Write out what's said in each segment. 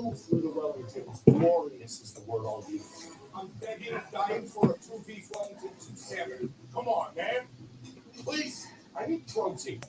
Move through the Wellingtons. Glorious is the word I'll use. I'm begging and dying for a 2 beef Wellington 2 salmon. Come on, man. Please, I need protein.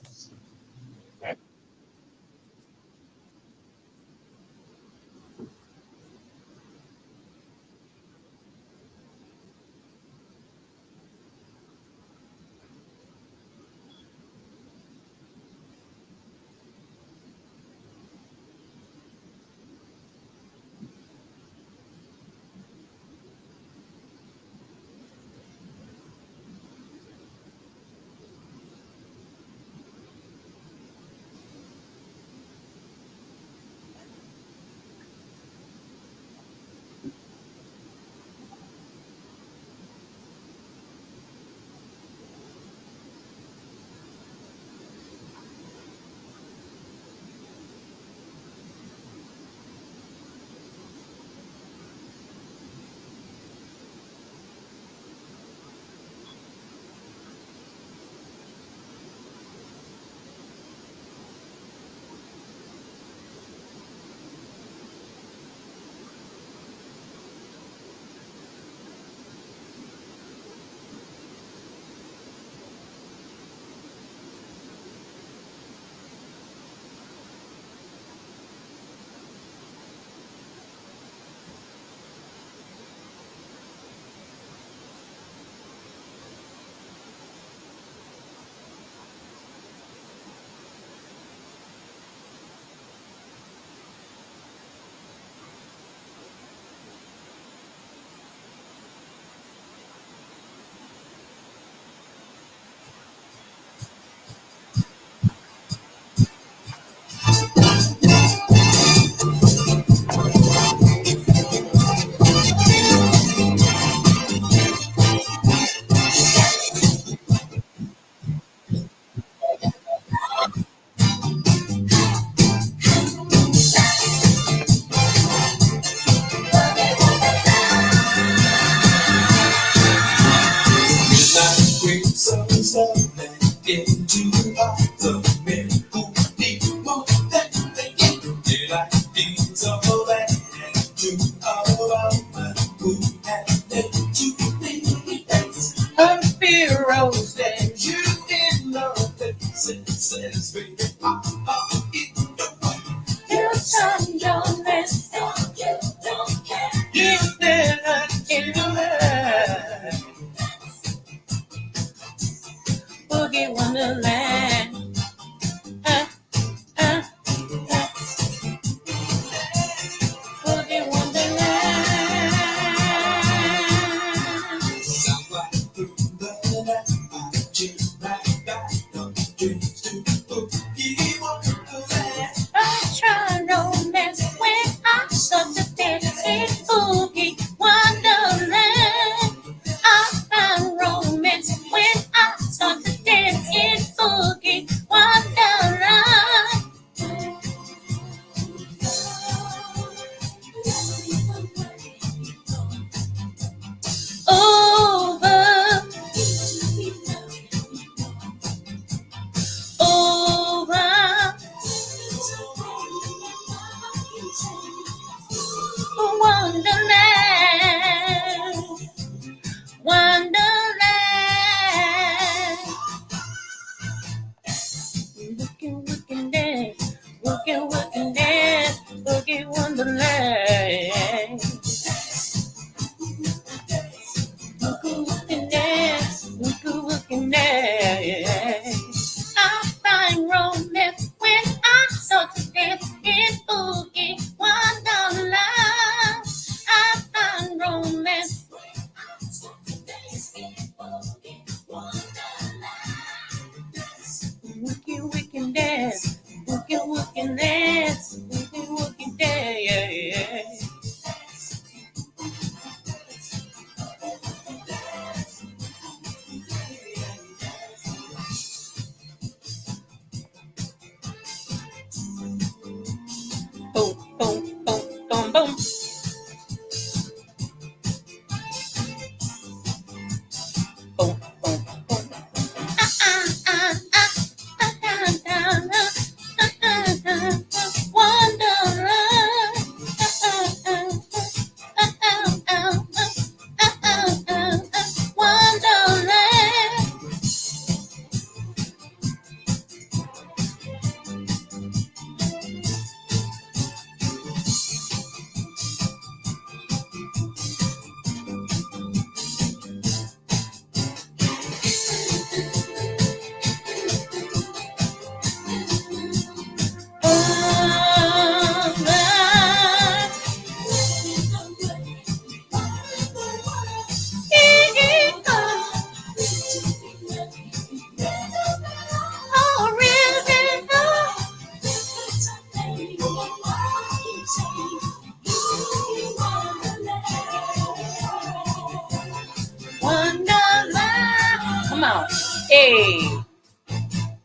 Hey,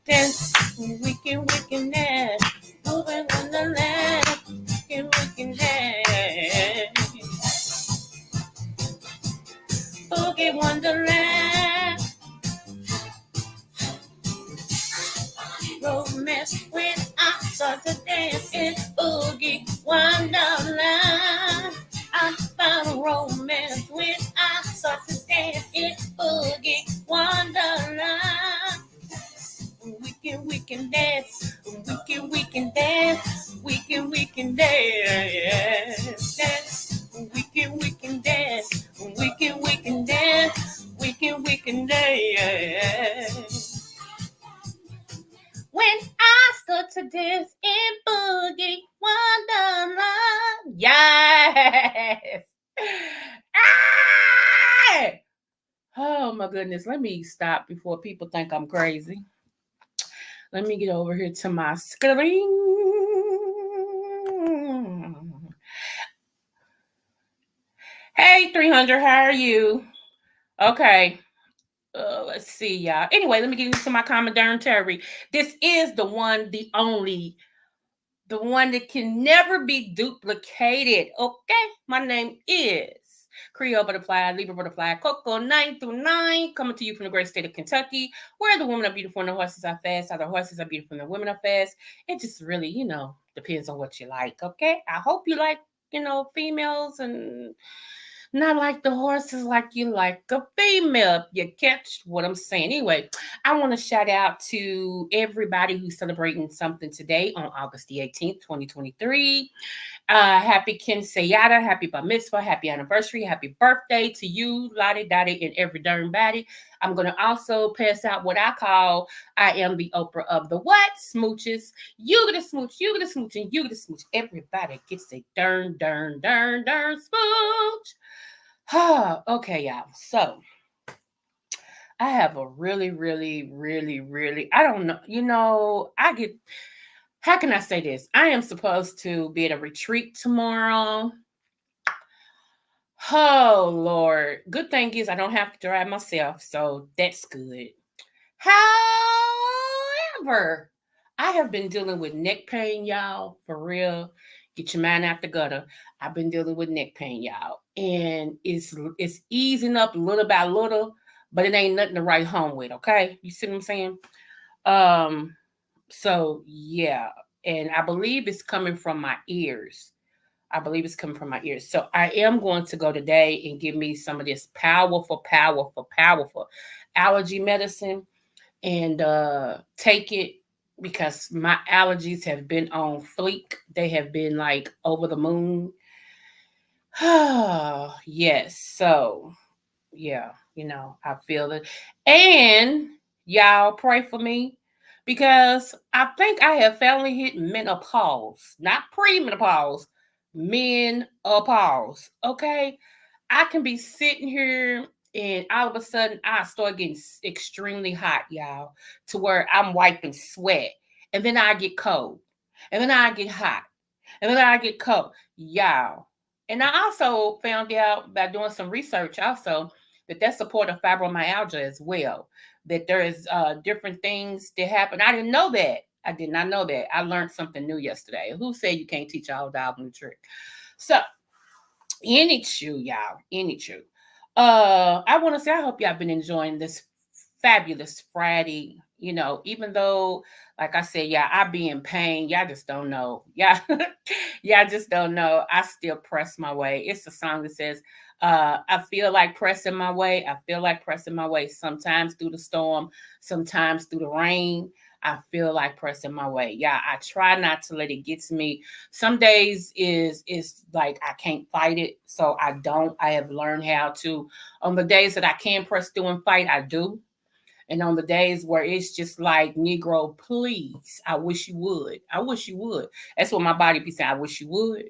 dance, we can dance. Moving on the land, we can dance. Boogie Wonderland, romance when I start to dance in Boogie Wonderland. I found romance when I start to dance in Boogie Wonderland. We can dance, we can dance, we can dance, dance. We can dance, we can dance, we can dance. When I start to dance in Boogie Wonderland, yes. Ah! Oh my goodness, let me stop before people think I'm crazy. Let me get over here to my screen. Hey, 300, how are you? Okay. Let's see, y'all. Anyway, let me get into my commentary. This is the one, the only, the one that can never be duplicated. Okay, my name is Creole Butterfly, Libra Butterfly, Coco 9 through 9, coming to you from the great state of Kentucky, where the women are beautiful and the horses are fast. How the horses are beautiful and the women are fast. It just really, depends on what you like. Okay, I hope you like, females and not like the horses, like you like a female. You catch what I'm saying. Anyway, I want to shout out to everybody who's celebrating something today on August the 18th, 2023. Happy Kinseyada, happy Bar Mitzvah, happy anniversary, happy birthday to you, Lottie Dottie, and every darn body. I'm going to also pass out what I call I am the Oprah of the what? Smooches. You get a smooch, you get a smooch, and you get a smooch. Everybody gets a darn smooch. Okay, y'all. So I have a really, I don't know, how can I say this? I am supposed to be at a retreat tomorrow. Oh, Lord. Good thing is I don't have to drive myself, so that's good. However, I have been dealing with neck pain, y'all, for real. Get your mind out the gutter. I've been dealing with neck pain, y'all, and it's easing up little by little, but it ain't nothing to write home with. Okay, you see what I'm saying? Um, so yeah, and I believe it's coming from my ears. I believe it's coming from my ears. So I am going to go today and give me some of this powerful allergy medicine and take it because my allergies have been on fleek. They have been like over the moon. Yes. So yeah, I feel it. And y'all pray for me because I think I have finally hit menopause, not premenopause, menopause. Okay. I can be sitting here and all of a sudden I start getting extremely hot, y'all, to where I'm wiping sweat. And then I get cold. And then I get hot. And then I get cold. Y'all. And I also found out by doing some research also that that's supportive fibromyalgia as well. That there is different things that happen. I didn't know that. I did not know that. I learned something new yesterday. Who said you can't teach all dog new trick? So any chew, y'all. Any chew. I want to say I hope y'all been enjoying this fabulous Friday. Even though, like I said, yeah, I be in pain. Y'all just don't know. Yeah, y'all just don't know. I still press my way. It's a song that says, I feel like pressing my way. I feel like pressing my way. Sometimes through the storm, sometimes through the rain. I feel like pressing my way. Yeah, I try not to let it get to me. Some days is like I can't fight it, so I don't. I have learned how to. On the days that I can press through and fight, I do. And on the days where it's just like, Negro, please, I wish you would. I wish you would. That's what my body be saying. I wish you would.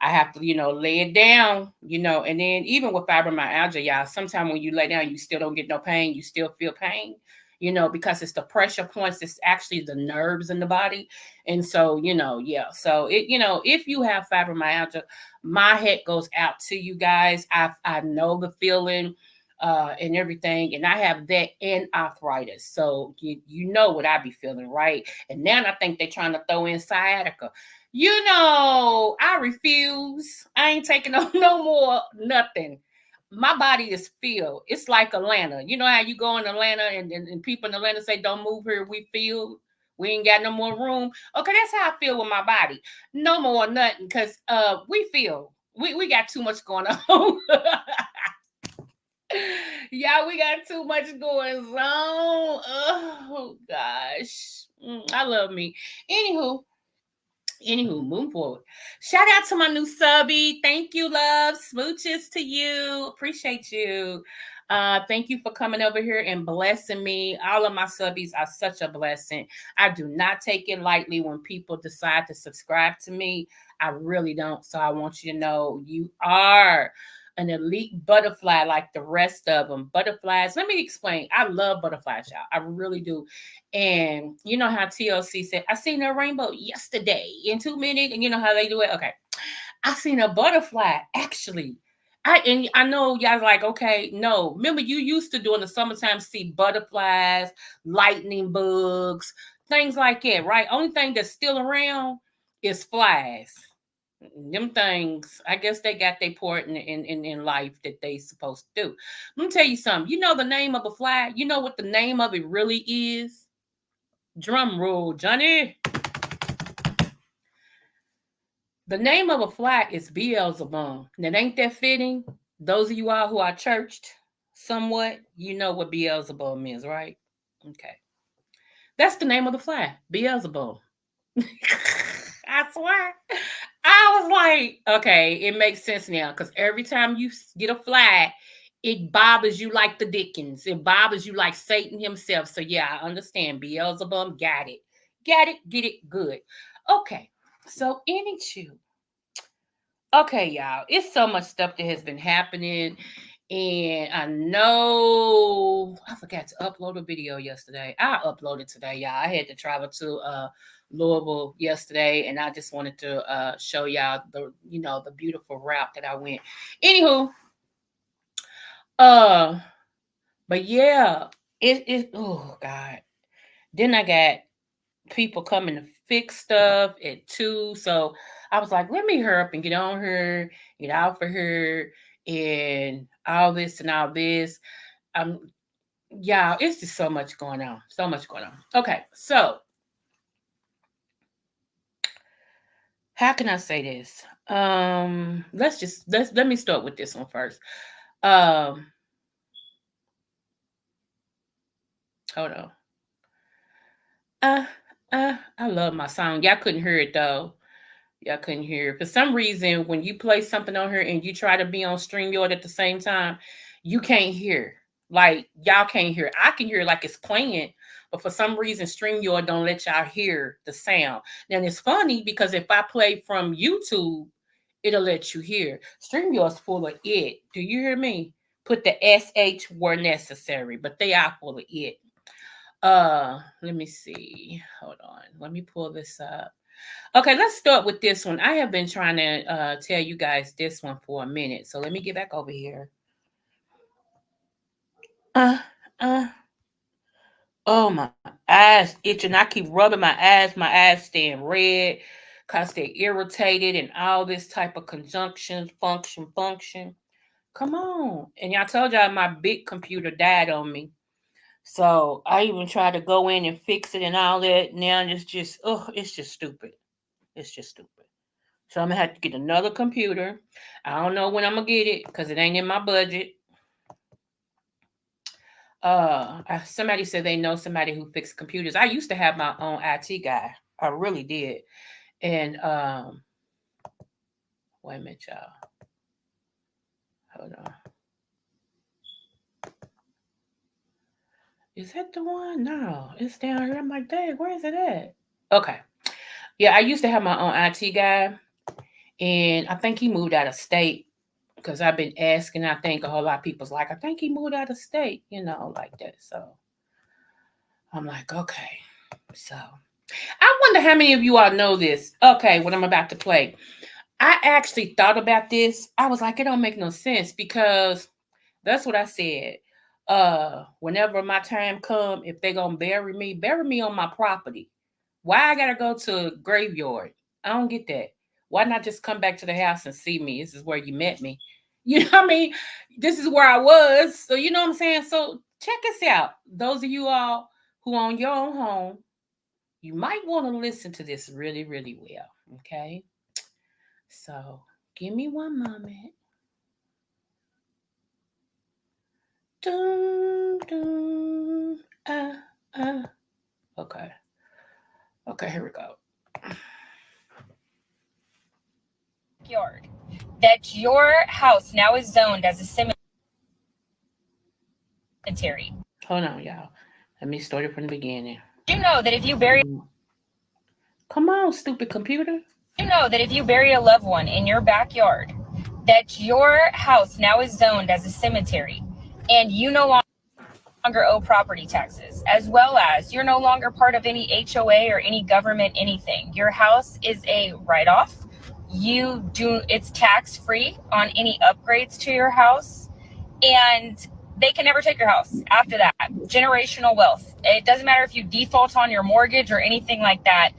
I have to, lay it down, and then even with fibromyalgia, y'all, sometimes when you lay down, you still don't get no pain. You still feel pain, because it's the pressure points. It's actually the nerves in the body. And so, yeah. So if you have fibromyalgia, my head goes out to you guys. I know the feeling. and everything. And I have that and arthritis. So you know what I be feeling, right? And now I think they're trying to throw in sciatica. You know, I refuse. I ain't taking no more nothing. My body is filled. It's like Atlanta. You know how you go in Atlanta and people in Atlanta say, don't move here, we feel. We ain't got no more room. Okay, that's how I feel with my body. No more nothing, because we feel. We got too much going on. Yeah, we got too much going on. Oh gosh. I love me. Anywho, moving forward. Shout out to my new subby. Thank you, love. Smooches to you. Appreciate you. Thank you for coming over here and blessing me. All of my subbies are such a blessing. I do not take it lightly when people decide to subscribe to me. I really don't. So I want you to know you are an elite butterfly like the rest of them. Butterflies, let me explain. I love butterflies, y'all. I really do. And you know how TLC said, I seen a rainbow yesterday in 2 minutes. And you know how they do it? Okay. I seen a butterfly actually. I know y'all like, okay, no. Remember, you used to do in the summertime see butterflies, lightning bugs, things like that, right? Only thing that's still around is flies. Them things, I guess they got their part in life that they supposed to do. Let me tell you something. You know the name of a fly? You know what the name of it really is? Drum roll, Johnny. The name of a fly is Beelzebub. Now, ain't that fitting? Those of you all who are churched somewhat, you know what Beelzebub means, right? Okay. That's the name of the fly, Beelzebub. I swear. I was like, okay, it makes sense now because every time you get a fly, it bothers you like the Dickens. It bothers you like Satan himself. So yeah, I understand. Beelzebub, got it. Got it, get it, good. Okay. So any chew. Okay, y'all. It's so much stuff that has been happening. And I know I forgot to upload a video yesterday. I uploaded today, y'all. I had to travel to Louisville yesterday, and I just wanted to show y'all the beautiful route that I went. Anywho, uh, but yeah, it oh God. Then I got people coming to fix stuff at 2. So I was like, let me hurry up and get on her, get out for her, and all this and all this. Um, yeah, it's just so much going on. So much going on. Okay, so how can I say this? Let me start with this one first. Um, hold on. I love my song. Y'all couldn't hear it though. Y'all couldn't hear. For some reason, when you play something on here and you try to be on StreamYard at the same time, you can't hear. Like y'all can't hear. I can hear like it's playing, but for some reason, StreamYard don't let y'all hear the sound. Now it's funny because if I play from YouTube, it'll let you hear. StreamYard's full of it. Do you hear me? Put the SH where necessary, but they are full of it. Let me see. Hold on. Let me pull this up. Okay, let's start with this one. I have been trying to tell you guys this one for a minute. So let me get back over here. Uh, uh, oh, my eyes itching. I keep rubbing my eyes. My eyes staying red because they're irritated and all this type of conjunction, function. Come on. And y'all told y'all my big computer died on me. So I even tried to go in and fix it and all that. Now it's just stupid. It's just stupid. So I'm gonna have to get another computer. I don't know when I'm gonna get it because it ain't in my budget. Somebody said they know somebody who fixed computers. I used to have my own IT guy. I really did. And wait a minute, y'all. Hold on. Is that the one? No, it's down here. I'm like, dang, where is it at? Okay. Yeah, I used to have my own IT guy, and I think he moved out of state because I've been asking. I think a whole lot of people's like, I think he moved out of state, like that. So I'm like, okay. So I wonder how many of you all know this. Okay, what I'm about to play. I actually thought about this. I was like, it don't make no sense because That's what I said. Whenever my time come, if they gonna bury me on my property. Why I gotta go to a graveyard? I don't get that. Why not just come back to the house and see me? This is where you met me. You know what I mean? This is where I was. So you know what I'm saying? So check us out. Those of you all who own your own home, you might want to listen to this really, really well. Okay. So give me one moment. Dun, dun, okay. Okay, here we go. Yard that your house now is zoned as a cemetery. Hold on, y'all. Let me start it from the beginning. You know that if you bury Come on, stupid computer. you know that if you bury a loved one in your backyard, that your house now is zoned as a cemetery, and you no longer owe property taxes, as well as you're no longer part of any HOA or any government anything. Your house is a write-off. It's tax-free on any upgrades to your house, and they can never take your house after that. Generational wealth. It doesn't matter if you default on your mortgage or anything like that.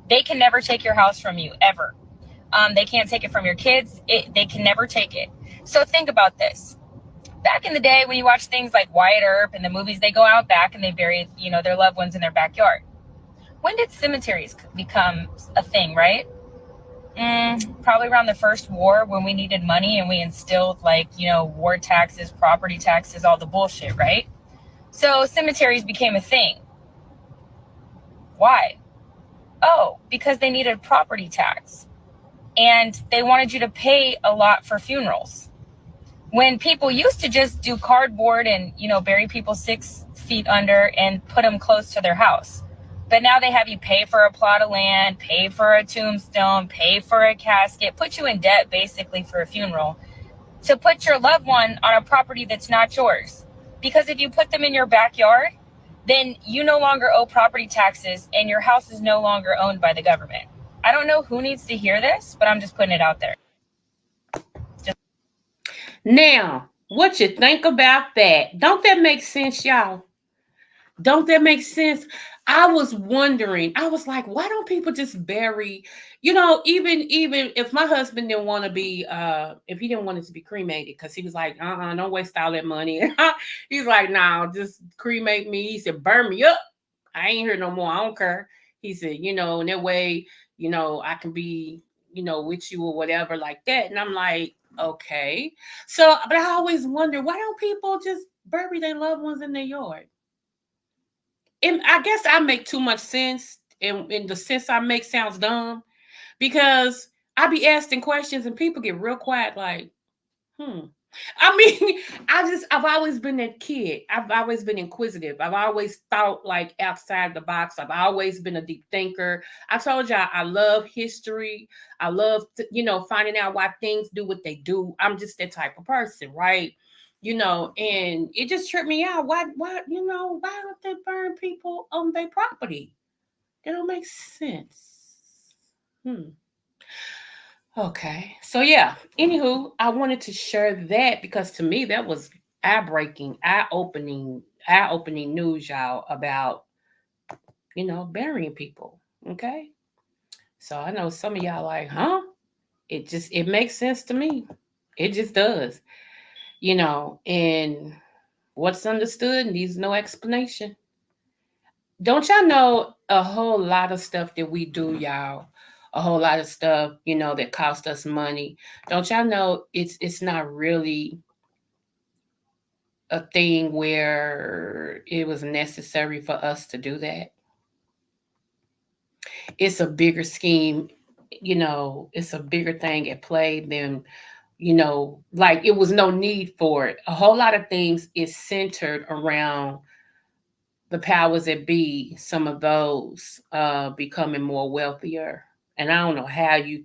They can never take your house from you, ever. They can't take it from your kids. They can never take it. So think about this. Back in the day when you watch things like Wyatt Earp and the movies, they go out back and they bury, their loved ones in their backyard. When did cemeteries become a thing, right? Probably around the first war, when we needed money and we instilled war taxes, property taxes, all the bullshit, right? So cemeteries became a thing. Why? Oh, because they needed property tax and they wanted you to pay a lot for funerals. When people used to just do cardboard and, bury people 6 feet under and put them close to their house. But now they have you pay for a plot of land, pay for a tombstone, pay for a casket, put you in debt basically for a funeral to put your loved one on a property that's not yours. Because if you put them in your backyard, then you no longer owe property taxes and your house is no longer owned by the government. I don't know who needs to hear this, but I'm just putting it out there. Now, what you think about that? Don't that make sense, y'all? Don't that make sense? I was wondering. I was like, why don't people just bury? Even if my husband didn't want to be, if he didn't want it to be cremated, because he was like, don't waste all that money. He's like, no, just cremate me. He said, burn me up. I ain't here no more. I don't care. He said, in that way, I can be, with you or whatever like that. And I'm like, okay. So, but I always wonder, why don't people just bury their loved ones in their yard? And I guess I make too much sense, and the sense I make sounds dumb, because I be asking questions and people get real quiet, like, hmm. I mean, I've always been that kid. I've always been inquisitive. I've always thought like outside the box. I've always been a deep thinker. I told y'all I love history. I love, finding out why things do what they do. I'm just that type of person, right? And it just tripped me out. Why don't they burn people on their property? That don't make sense. Hmm. Okay. So yeah. Anywho, I wanted to share that because to me that was eye-breaking, eye-opening news, y'all, about burying people. Okay. So I know some of y'all like, huh? It makes sense to me. It just does. And what's understood needs no explanation. Don't y'all know a whole lot of stuff that we do, y'all? A whole lot of stuff, that cost us money. Don't y'all know it's not really a thing where it was necessary for us to do that? It's a bigger scheme, it's a bigger thing at play than, like it was no need for it. A whole lot of things is centered around the powers that be, some of those becoming more wealthier. And I don't know how you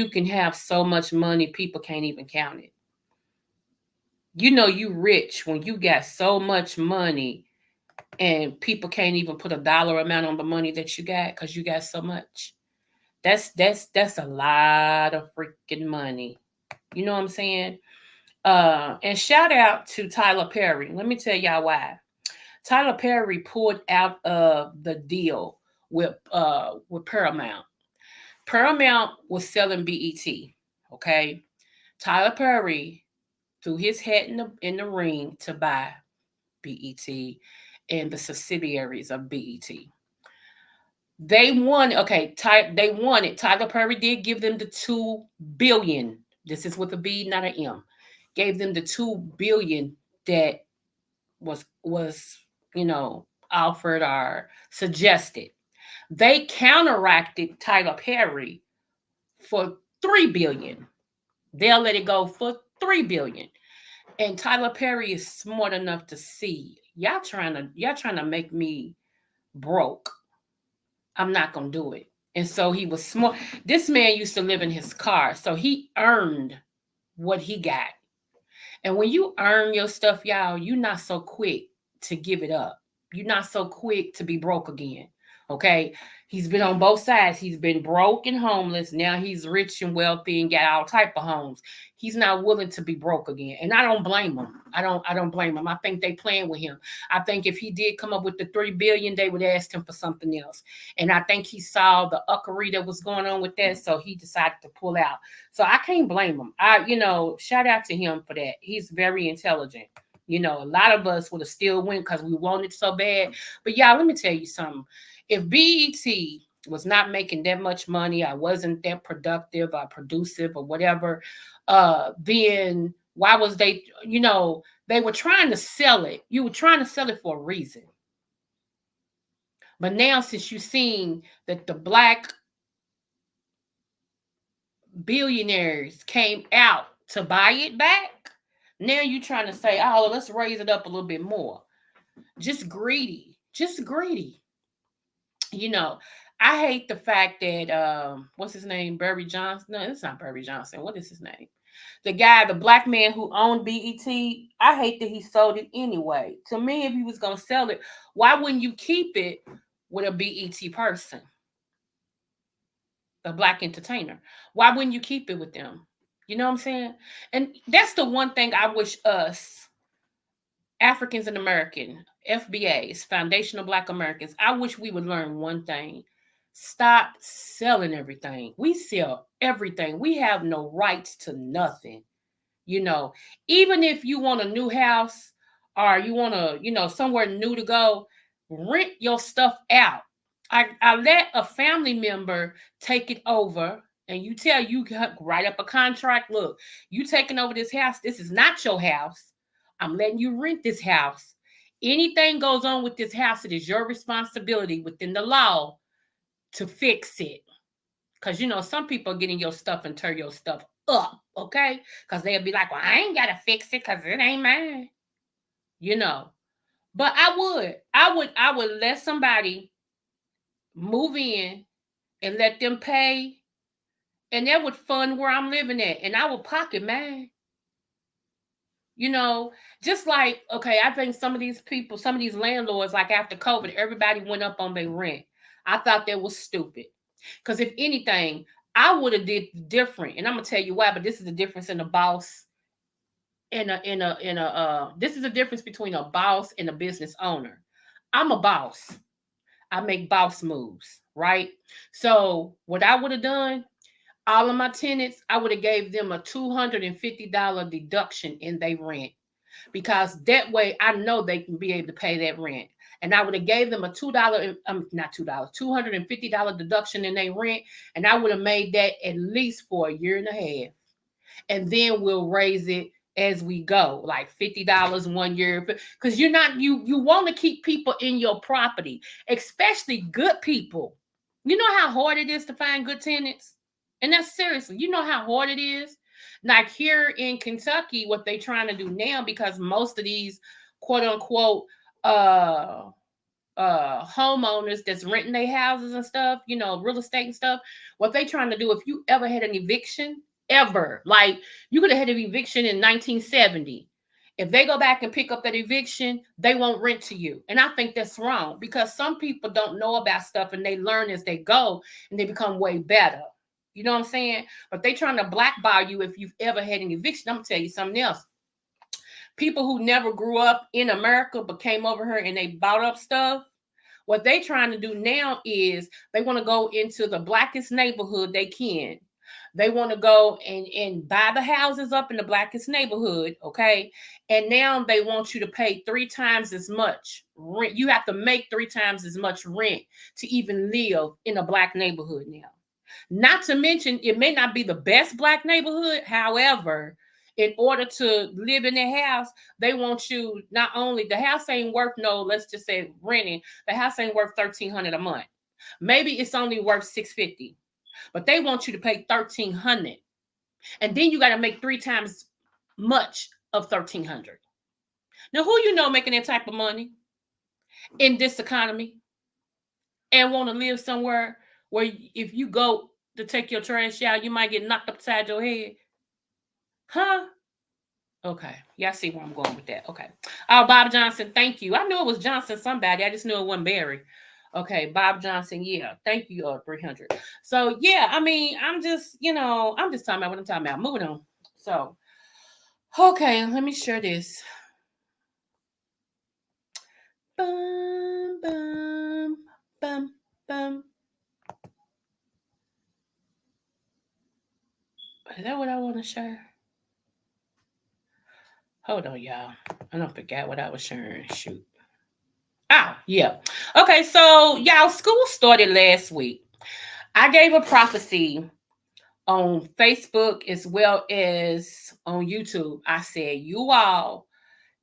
can have so much money people can't even count it. You rich when you got so much money and people can't even put a dollar amount on the money that you got because you got so much. That's a lot of freaking money. You know what I'm saying? And shout out to Tyler Perry. Let me tell y'all why. Tyler Perry pulled out of the deal with Paramount. Paramount was selling BET. Okay. Tyler Perry threw his hat in the ring to buy BET and the subsidiaries of BET. They won. Okay, they won it. Tyler Perry did give them the 2 billion. This is with a B, not an M. Gave them the 2 billion that was offered or suggested. They counteracted Tyler Perry for 3 billion. They'll let it go for 3 billion. And Tyler Perry is smart enough to see y'all trying to make me broke. I'm not gonna do it. And so he was smart. This man used to live in his car, so he earned what he got. And when you earn your stuff, y'all, you're not so quick to give it up. You're not so quick to be broke again. Okay. He's been on both sides. He's been broke and homeless. Now he's rich and wealthy and got all type of homes. He's not willing to be broke again. And I don't blame him. I don't blame him. I think they playing with him. I think if he did come up with the 3 billion, they would ask him for something else. And I think he saw the uckery that was going on with that. So he decided to pull out. So I can't blame him. Shout out to him for that. He's very intelligent. A lot of us would have still went because we wanted so bad. But y'all, let me tell you something. If BET was not making that much money, I wasn't that productive or producive or whatever, then why was they were trying to sell it. You were trying to sell it for a reason. But now since you've seen that the black billionaires came out to buy it back, now you're trying to say, oh, let's raise it up a little bit more. Just greedy. I hate the fact that what's his name? Barry Johnson. No, it's not Barry Johnson. What is his name? The black man who owned BET. I hate that he sold it anyway. To me, if he was gonna sell it, why wouldn't you keep it with a BET person, a black entertainer? Why wouldn't you keep it with them? You know what I'm saying? And that's the one thing I wish us Africans and American, FBAs, Foundational Black Americans, I wish we would learn one thing. Stop selling everything. We sell everything. We have no rights to nothing. Even if you want a new house or you want somewhere new to go, rent your stuff out. I let a family member take it over, and you write up a contract. Look, you taking over this house. This is not your house. I'm letting you rent this house. Anything goes on with this house, it is your responsibility within the law to fix it. Because, some people are getting your stuff and tear your stuff up, okay? Because they'll be like, well, I ain't got to fix it because it ain't mine. But I would let somebody move in and let them pay, and that would fund where I'm living at, and I would pocket mine. Just like, okay, I think some of these landlords, like after COVID, everybody went up on their rent. I thought that was stupid. Because if anything, I would have did different. And I'm gonna tell you why, but this is the difference in a boss this is the difference between a boss and a business owner. I'm a boss. I make boss moves, right? So what I would have done, all of my tenants, I would have gave them a $250 deduction in their rent, because that way I know they can be able to pay that rent. And I would have gave them a $250 deduction in their rent, and I would have made that at least for a year and a half. And then we'll raise it as we go, like $50 one year, because you want to keep people in your property, especially good people. You know how hard it is to find good tenants, and that's seriously, you know how hard it is. Like here in Kentucky, what they trying to do now, because most of these quote unquote homeowners that's renting their houses and stuff, real estate and stuff, what they trying to do, if you ever had an eviction, ever, like you could have had an eviction in 1970, if they go back and pick up that eviction, they won't rent to you. And I think that's wrong, because some people don't know about stuff and they learn as they go and they become way better. You know what I'm saying? But they trying to blackball you if you've ever had an eviction. I'm gonna tell you something else. people who never grew up in America but came over here and they bought up stuff. What they trying to do now is they want to go into the blackest neighborhood they can. They want to go and buy the houses up in the blackest neighborhood, okay? And now they want you to pay 3 times as much rent. You have to make 3 times as much rent to even live in a black neighborhood now. Not to mention, it may not be the best black neighborhood. However, in order to live in their house, they want you, not only, the house ain't worth let's just say renting, the house ain't worth $1,300 a month. Maybe it's only worth $650, but they want you to pay $1,300. And then you got to make 3 times much of $1,300. Now, who you know making that type of money in this economy and want to live somewhere where if you go to take your trash out, you might get knocked upside your head? Huh? Okay. Y'all see where I'm going with that. Okay. Oh, Bob Johnson, thank you. I knew it was Johnson somebody. I just knew it wasn't Barry. Okay, Bob Johnson, yeah. Thank you, 300. So, yeah, I mean, I'm just talking about what I'm talking about. Moving on. So, okay, let me share this. Bum, bum, bum, bum. Is that what I want to share? Hold on, y'all. I don't forget what I was sharing. Shoot. Oh, yeah. Okay, so y'all, school started last week. I gave a prophecy on Facebook as well as on YouTube. I said, you all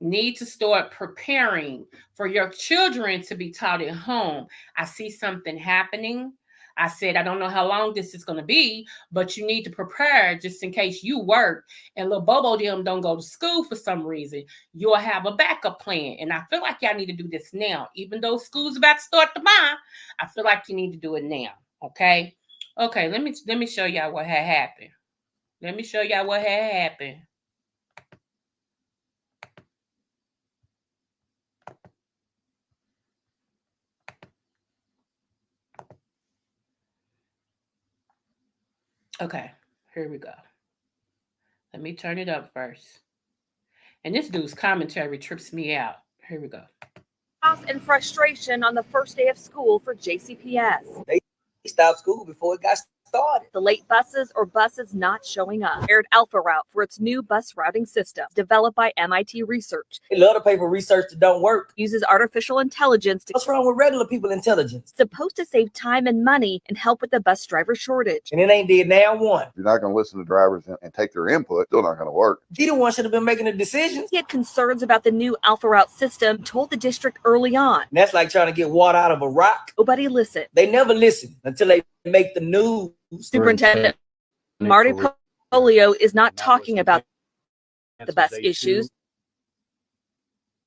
need to start preparing for your children to be taught at home. I see something happening. I said, I don't know how long this is going to be, but you need to prepare just in case you work and little Bobo them don't go to school for some reason. You'll have a backup plan. And I feel like y'all need to do this now. Even though school's about to start tomorrow, I feel like you need to do it now. Okay? Okay, let me show y'all what had happened. Let me show y'all what had happened. Okay, here we go. Let me turn it up first. And this dude's commentary trips me out. Here we go. Chaos and frustration on the first day of school for JCPS. They stopped school before it got started. The late buses or buses not showing up. Aired Alpha Route for its new bus routing system, developed by MIT Research. They love to pay for research that don't work. Uses artificial intelligence to... What's wrong with regular people intelligence? Supposed to save time and money and help with the bus driver shortage. And it ain't did now one. You're not going to listen to drivers and take their input. Still not going to work. He the one should have been making the decisions. He had concerns about the new Alpha Route system, told the district early on. And that's like trying to get water out of a rock. Nobody listened. They never listen until they make the news. Superintendent Marty Polio is not talking about the bus issues.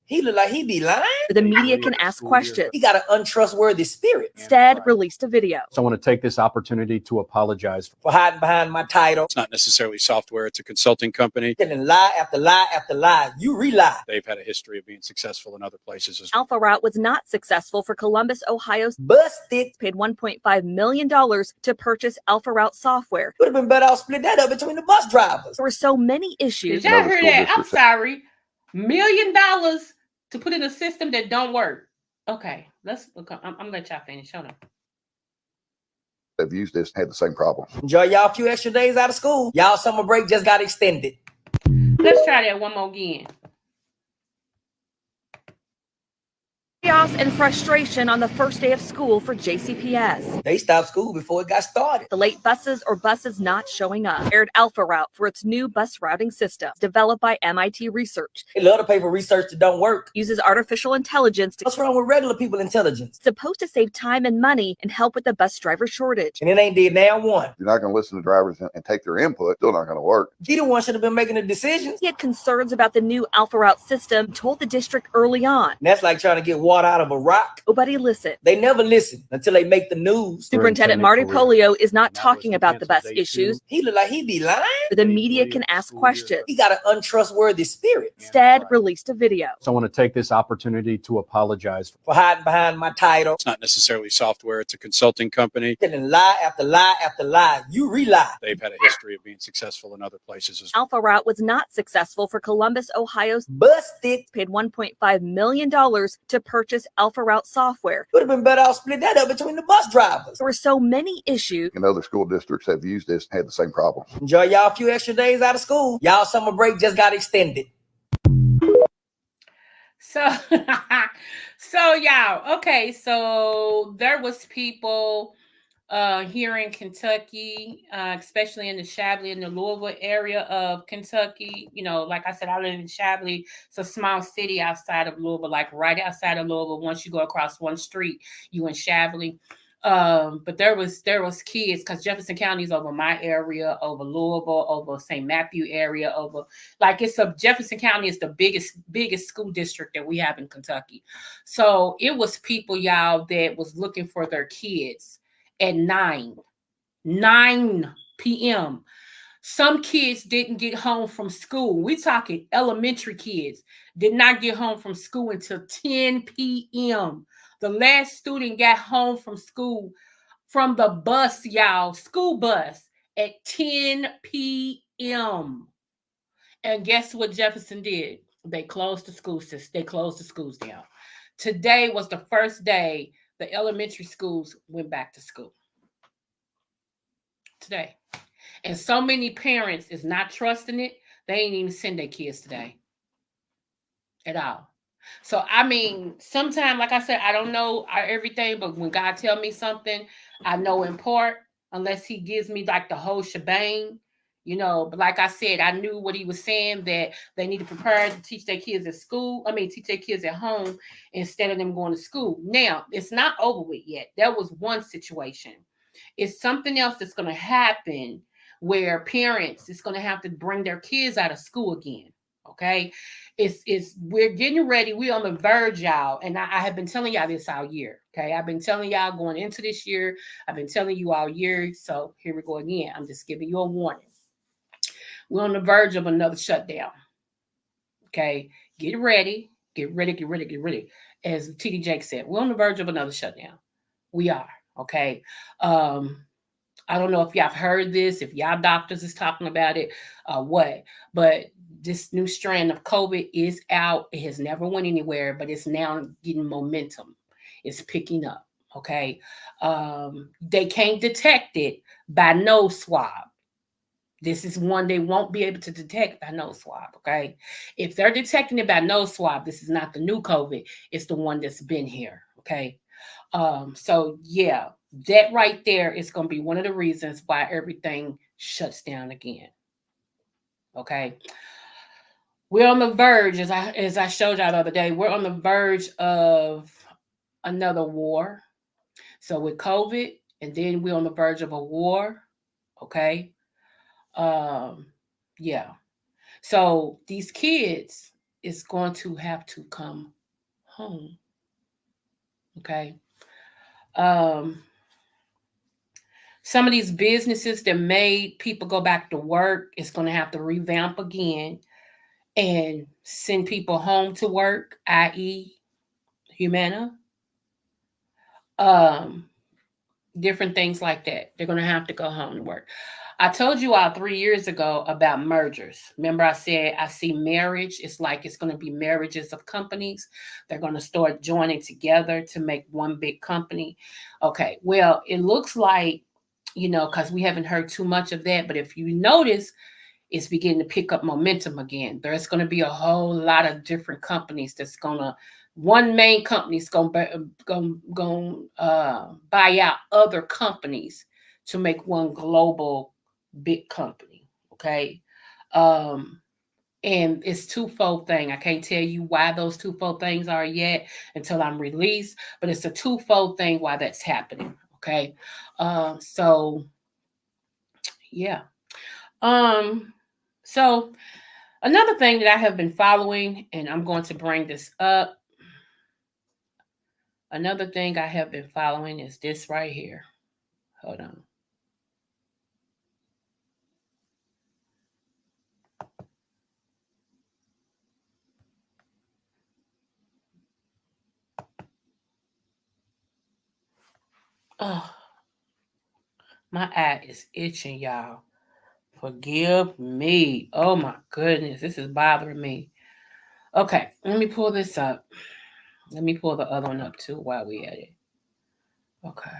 He look like he be lying. The media can ask questions. He got an untrustworthy spirit. Instead, released a video. So I want to take this opportunity to apologize for hiding behind my title. It's not necessarily software. It's a consulting company. And lie after lie after lie. You re-lie. They've had a history of being successful in other places as well. Alpha Route was not successful for Columbus, Ohio's busted. Paid $1.5 million to purchase Alpha Route software. Would have been better off split that up between the bus drivers. There were so many issues. Did y'all hear that? I'm sorry. $1 million to put in a system that don't work. Okay, I'm gonna let y'all finish. Hold on. They've used this, had the same problem. Enjoy y'all a few extra days out of school. Y'all summer break just got extended. Let's try that one more again. Chaos and frustration on the first day of school for JCPS. They stopped school before it got started. The late buses or buses not showing up. Aired Alpha Route for its new bus routing system, developed by MIT Research. They love to pay for research that don't work. Uses artificial intelligence to... What's wrong with regular people intelligence? Supposed to save time and money and help with the bus driver shortage. And it ain't did now one. You're not going to listen to drivers and take their input. Still not going to work. He the one should have been making the decisions. He had concerns about the new Alpha Route system, told the district early on. And that's like trying to get water water out of a rock. Nobody listened. They never listen until they make the news. Superintendent Marty Career. Polio is not And that talking was about the canceled bus day issues, 2. He look like he be lying. where the Day media 3 can of the ask school year. questions. He got an untrustworthy spirit Instead, Right. released a video. So I want to take this opportunity to apologize. for hiding behind my title. It's not necessarily software. It's a consulting company. And lie after lie after lie. You re-lie. They've had a history of being successful in other places as well. Alpha Route was not successful for Columbus, Ohio's Busted. paid $1.5 million to purchase Alpha Route software. Would have been better off split that up between the bus drivers. There were so many issues. And other school districts have used this and had the same problem. Enjoy y'all a few extra days out of school. Y'all summer break just got extended. So, so y'all, okay. So there was people here in Kentucky, especially in the Shapley and the Louisville area of Kentucky. You know, like I said, I live in Shapley. It's a small city outside of Louisville, like right outside of Louisville. Once you go across one street, you in Shapley. But there was kids, because Jefferson County is over my area, over Louisville, over St. Matthew area, over Jefferson County is the biggest school district that we have in Kentucky. So it was people, y'all, that was looking for their kids at 9 p.m. Some kids didn't get home from school. We talking elementary kids did not get home from school until 10 p.m. The last student got home from school from the bus, y'all, school bus, at 10 p.m. And guess what Jefferson did? They closed the school system. They closed the schools down. Today was the first day the elementary schools went back to school. Today. And so many parents is not trusting it. They ain't even send their kids today at all. So, I mean, sometimes, like I said, I don't know everything, but when God tell me something, I know in part, unless he gives me like the whole shebang, you know. But like I said, I knew what he was saying, that they need to prepare to teach their kids at school. Teach their kids at home instead of them going to school. Now, it's not over with yet. That was one situation. It's something else that's going to happen where parents is going to have to bring their kids out of school again. Okay, we're getting ready. We're on the verge, y'all, and I have been telling y'all this all year. Okay, I've been telling y'all going into this year. I've been telling you all year. So here we go again. I'm just giving you a warning. We're on the verge of another shutdown. Okay, get ready. Get ready. As TD Jake said, we're on the verge of another shutdown. We are. Okay. I don't know if y'all have heard this, if y'all doctors is talking about it, what, but this new strand of COVID is out. It has never went anywhere, but it's now getting momentum. It's picking up. Okay. They can't detect it by nose swab. This is one they won't be able to detect by nose swab. Okay. If they're detecting it by nose swab, this is not the new COVID. It's the one that's been here. Okay. So yeah, that right there is going to be one of the reasons why everything shuts down again. Okay. We're on the verge, as I showed y'all the other day, we're on the verge of another war. So with COVID, and then we're on the verge of a war. Okay. Yeah. So these kids is going to have to come home. Okay. Some of these businesses that made people go back to work is going to have to revamp again and send people home to work, i.e. Humana. Different things like that. They're going to have to go home to work. I told you all 3 years ago about mergers. Remember I said I see marriage. It's like it's going to be marriages of companies. They're going to start joining together to make one big company. Okay, well, it looks like, because we haven't heard too much of that. But if you notice, it's beginning to pick up momentum again. There's going to be a whole lot of different companies that's going to, one main company is going to buy out other companies to make one global big company. Okay. And it's twofold thing. I can't tell you why those twofold things are yet until I'm released, but it's a twofold thing why that's happening. Okay. So yeah. So another thing that I have been following, and I'm going to bring this up. Another thing I have been following is this right here. Hold on. Oh, my eye is itching, y'all. Forgive me. Oh my goodness, this is bothering me. Okay, let me pull this up. Let me pull the other one up too while we at it. Okay.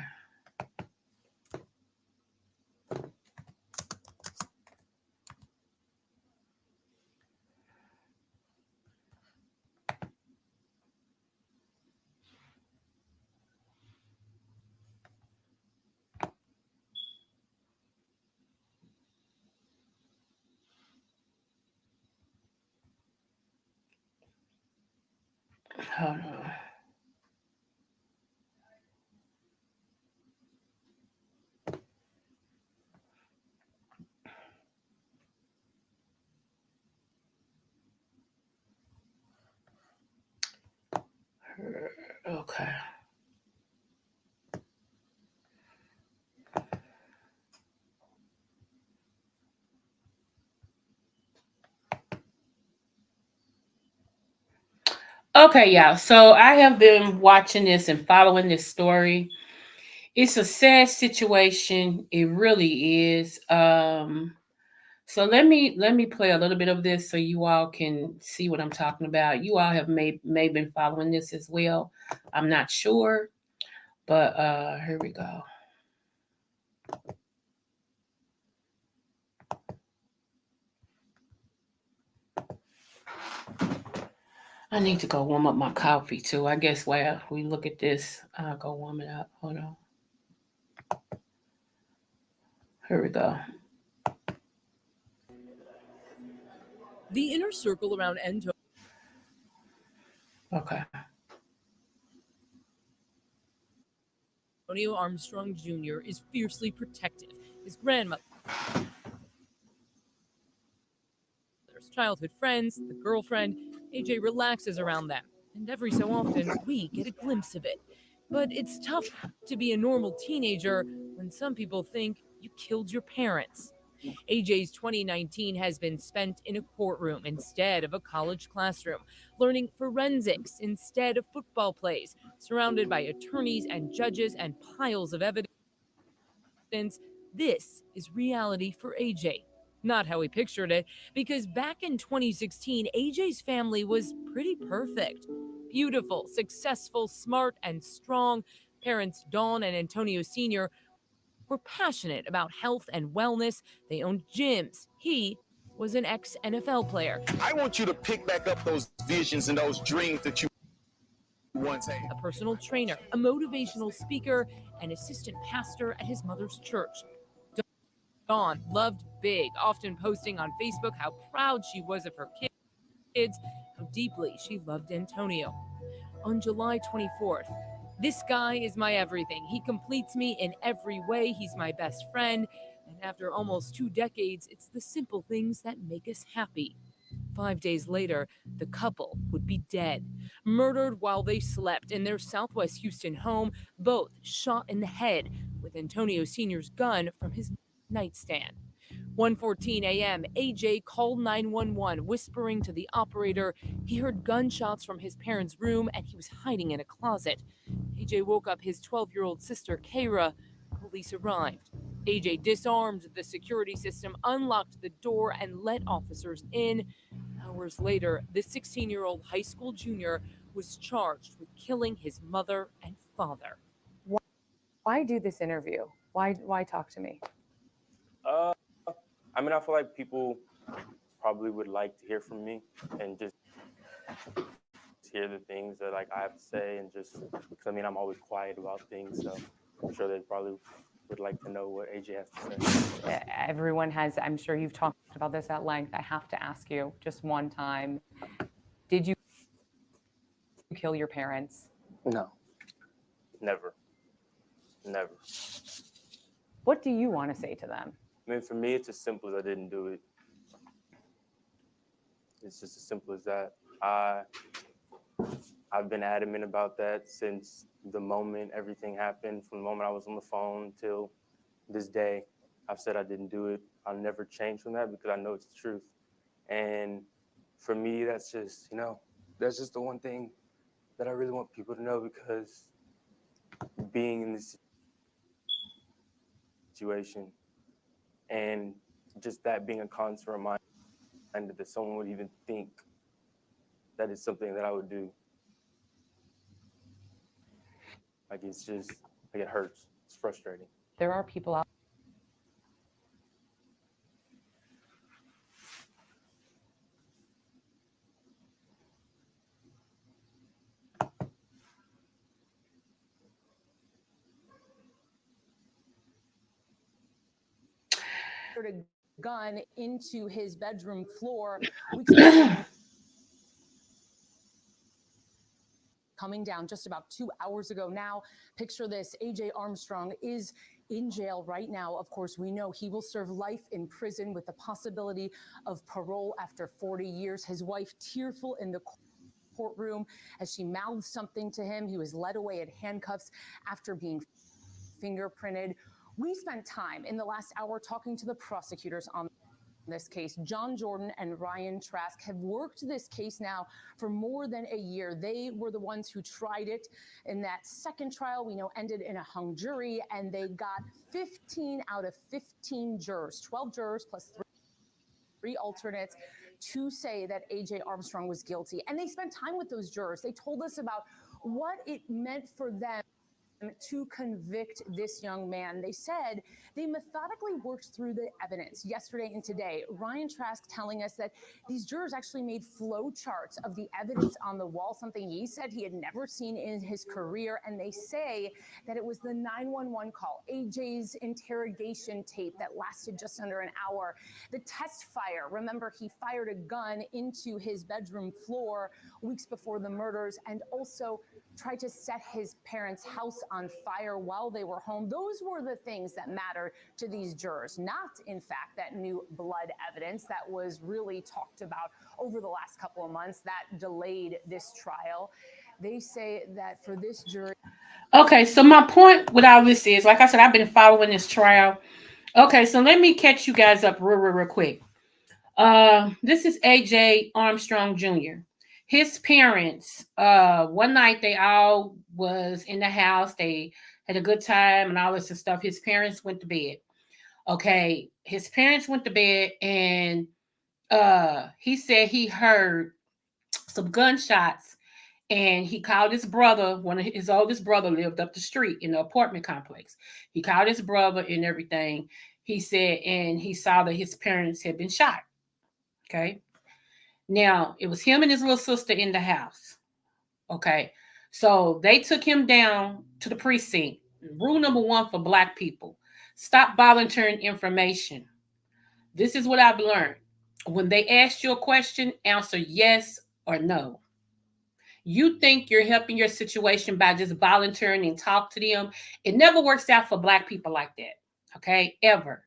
Hold on. Okay. Okay, y'all. So I have been watching this and following this story. It's a sad situation. It really is. So let me play a little bit of this so you all can see what I'm talking about. You all have may been following this as well. I'm not sure, but here we go. I need to go warm up my coffee too. I guess while we look at this, I'll go warm it up. Hold on. Here we go. The inner circle around Okay. Antonio Armstrong Jr. is fiercely protective. His grandmother, childhood friends, the girlfriend, AJ relaxes around them. And every so often, we get a glimpse of it. But it's tough to be a normal teenager when some people think you killed your parents. AJ's 2019 has been spent in a courtroom instead of a college classroom, learning forensics instead of football plays, surrounded by attorneys and judges and piles of evidence. This is reality for AJ. Not how he pictured it, because back in 2016, AJ's family was pretty perfect. Beautiful, successful, smart, and strong. Parents Dawn and Antonio Sr. were passionate about health and wellness. They owned gyms. He was an ex-NFL player. I want you to pick back up those visions and those dreams that you once had. A personal trainer, a motivational speaker, an assistant pastor at his mother's church. Dawn loved big, often posting on Facebook how proud she was of her kids, how deeply she loved Antonio. On July 24th, this guy is my everything. He completes me in every way. He's my best friend. And after almost 2 decades, it's the simple things that make us happy. 5 days later, the couple would be dead, murdered while they slept in their Southwest Houston home, both shot in the head with Antonio Sr.'s gun from his nightstand. 1:14 a.m., AJ called 911, whispering to the operator he heard gunshots from his parents' room and he was hiding in a closet. AJ woke up his 12-year-old sister, Kayra. Police arrived. AJ disarmed the security system, unlocked the door, and let officers in. Hours later, the 16-year-old high school junior was charged with killing his mother and father. Why do this interview? Why talk to me? I mean, I feel like people probably would like to hear from me and just hear the things that like I have to say, and just because I mean I'm always quiet about things, so I'm sure they probably would like to know what AJ has to say. Everyone has, I'm sure you've talked about this at length. I have to ask you just one time, did you kill your parents? No. Never. What do you want to say to them? I mean, for me, it's as simple as I didn't do it. It's just as simple as that. I I've been adamant about that since the moment everything happened, from the moment I was on the phone till this day. I've said I didn't do it. I'll never change from that because I know it's the truth. And for me, that's just, that's just the one thing that I really want people to know, because being in this situation and just that being a constant reminder that someone would even think that is something that I would do. Like, it's just, like, it hurts. It's frustrating. There are people out a gun into his bedroom floor. Coming down just about 2 hours ago now. Picture this, AJ Armstrong is in jail right now. Of course, we know he will serve life in prison with the possibility of parole after 40 years. His wife tearful in the courtroom as she mouthed something to him. He was led away in handcuffs after being fingerprinted. We spent time in the last hour talking to the prosecutors on this case. John Jordan and Ryan Trask have worked this case now for more than a year. They were the ones who tried it in that second trial we know ended in a hung jury, and they got 15 out of 15 jurors, 12 jurors plus three alternates, to say that AJ Armstrong was guilty. And they spent time with those jurors. They told us about what it meant for them to convict this young man. They said they methodically worked through the evidence yesterday and today. Ryan Trask telling us that these jurors actually made flow charts of the evidence on the wall, something he said he had never seen in his career. And they say that it was the 911 call, AJ's interrogation tape that lasted just under an hour, the test fire. Remember, he fired a gun into his bedroom floor weeks before the murders, and also tried to set his parents' house on fire while they were home. Those were the things that mattered to these jurors, not, in fact, that new blood evidence that was really talked about over the last couple of months that delayed this trial. They say that for this jury. Okay, so my point with all this is, like I said, I've been following this trial. Okay, so let me catch you guys up real quick. This is AJ Armstrong Jr. His parents, one night they all was in the house. They had a good time and all this and stuff. His parents went to bed. Okay, his parents went to bed, and he said he heard some gunshots, and he called his brother. One of his oldest brother lived up the street in the apartment complex. He called his brother and everything. He said, and he saw that his parents had been shot. Okay. Now, it was him and his little sister in the house. Okay. So they took him down to the precinct. Rule number 1 for Black people: stop volunteering information. This is what I've learned. When they ask you a question, answer yes or no. You think you're helping your situation by just volunteering and talk to them. It never works out for Black people like that. Okay. Ever.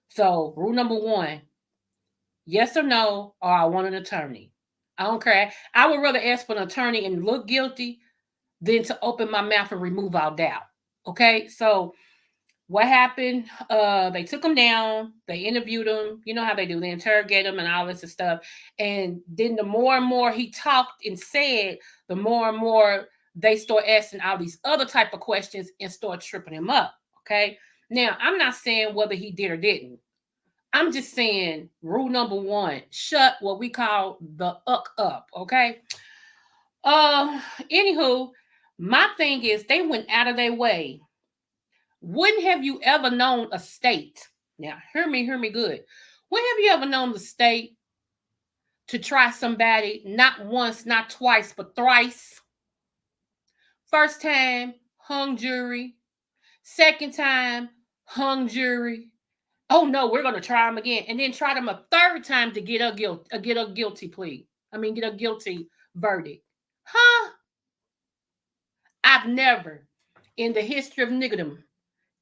So rule number 1, yes or no, or I want an attorney. I don't care. I would rather ask for an attorney and look guilty than to open my mouth and remove all doubt. Okay, so what happened? They took him down. They interviewed him. You know how they do. They interrogate him and all this and stuff. And then the more and more he talked and said, the more and more they start asking all these other type of questions and start tripping him up. Okay, now I'm not saying whether he did or didn't. I'm just saying rule number 1, shut what we call the up, okay? Anywho, my thing is they went out of their way. When have you ever known a state? Now, hear me good. When have you ever known the state to try somebody not once, not twice, but thrice? First time, hung jury. Second time, hung jury. Oh no, we're going to try them again, and then try them a third time to get a guilty plea. Get a guilty verdict. Huh? I've never, in the history of niggerdom,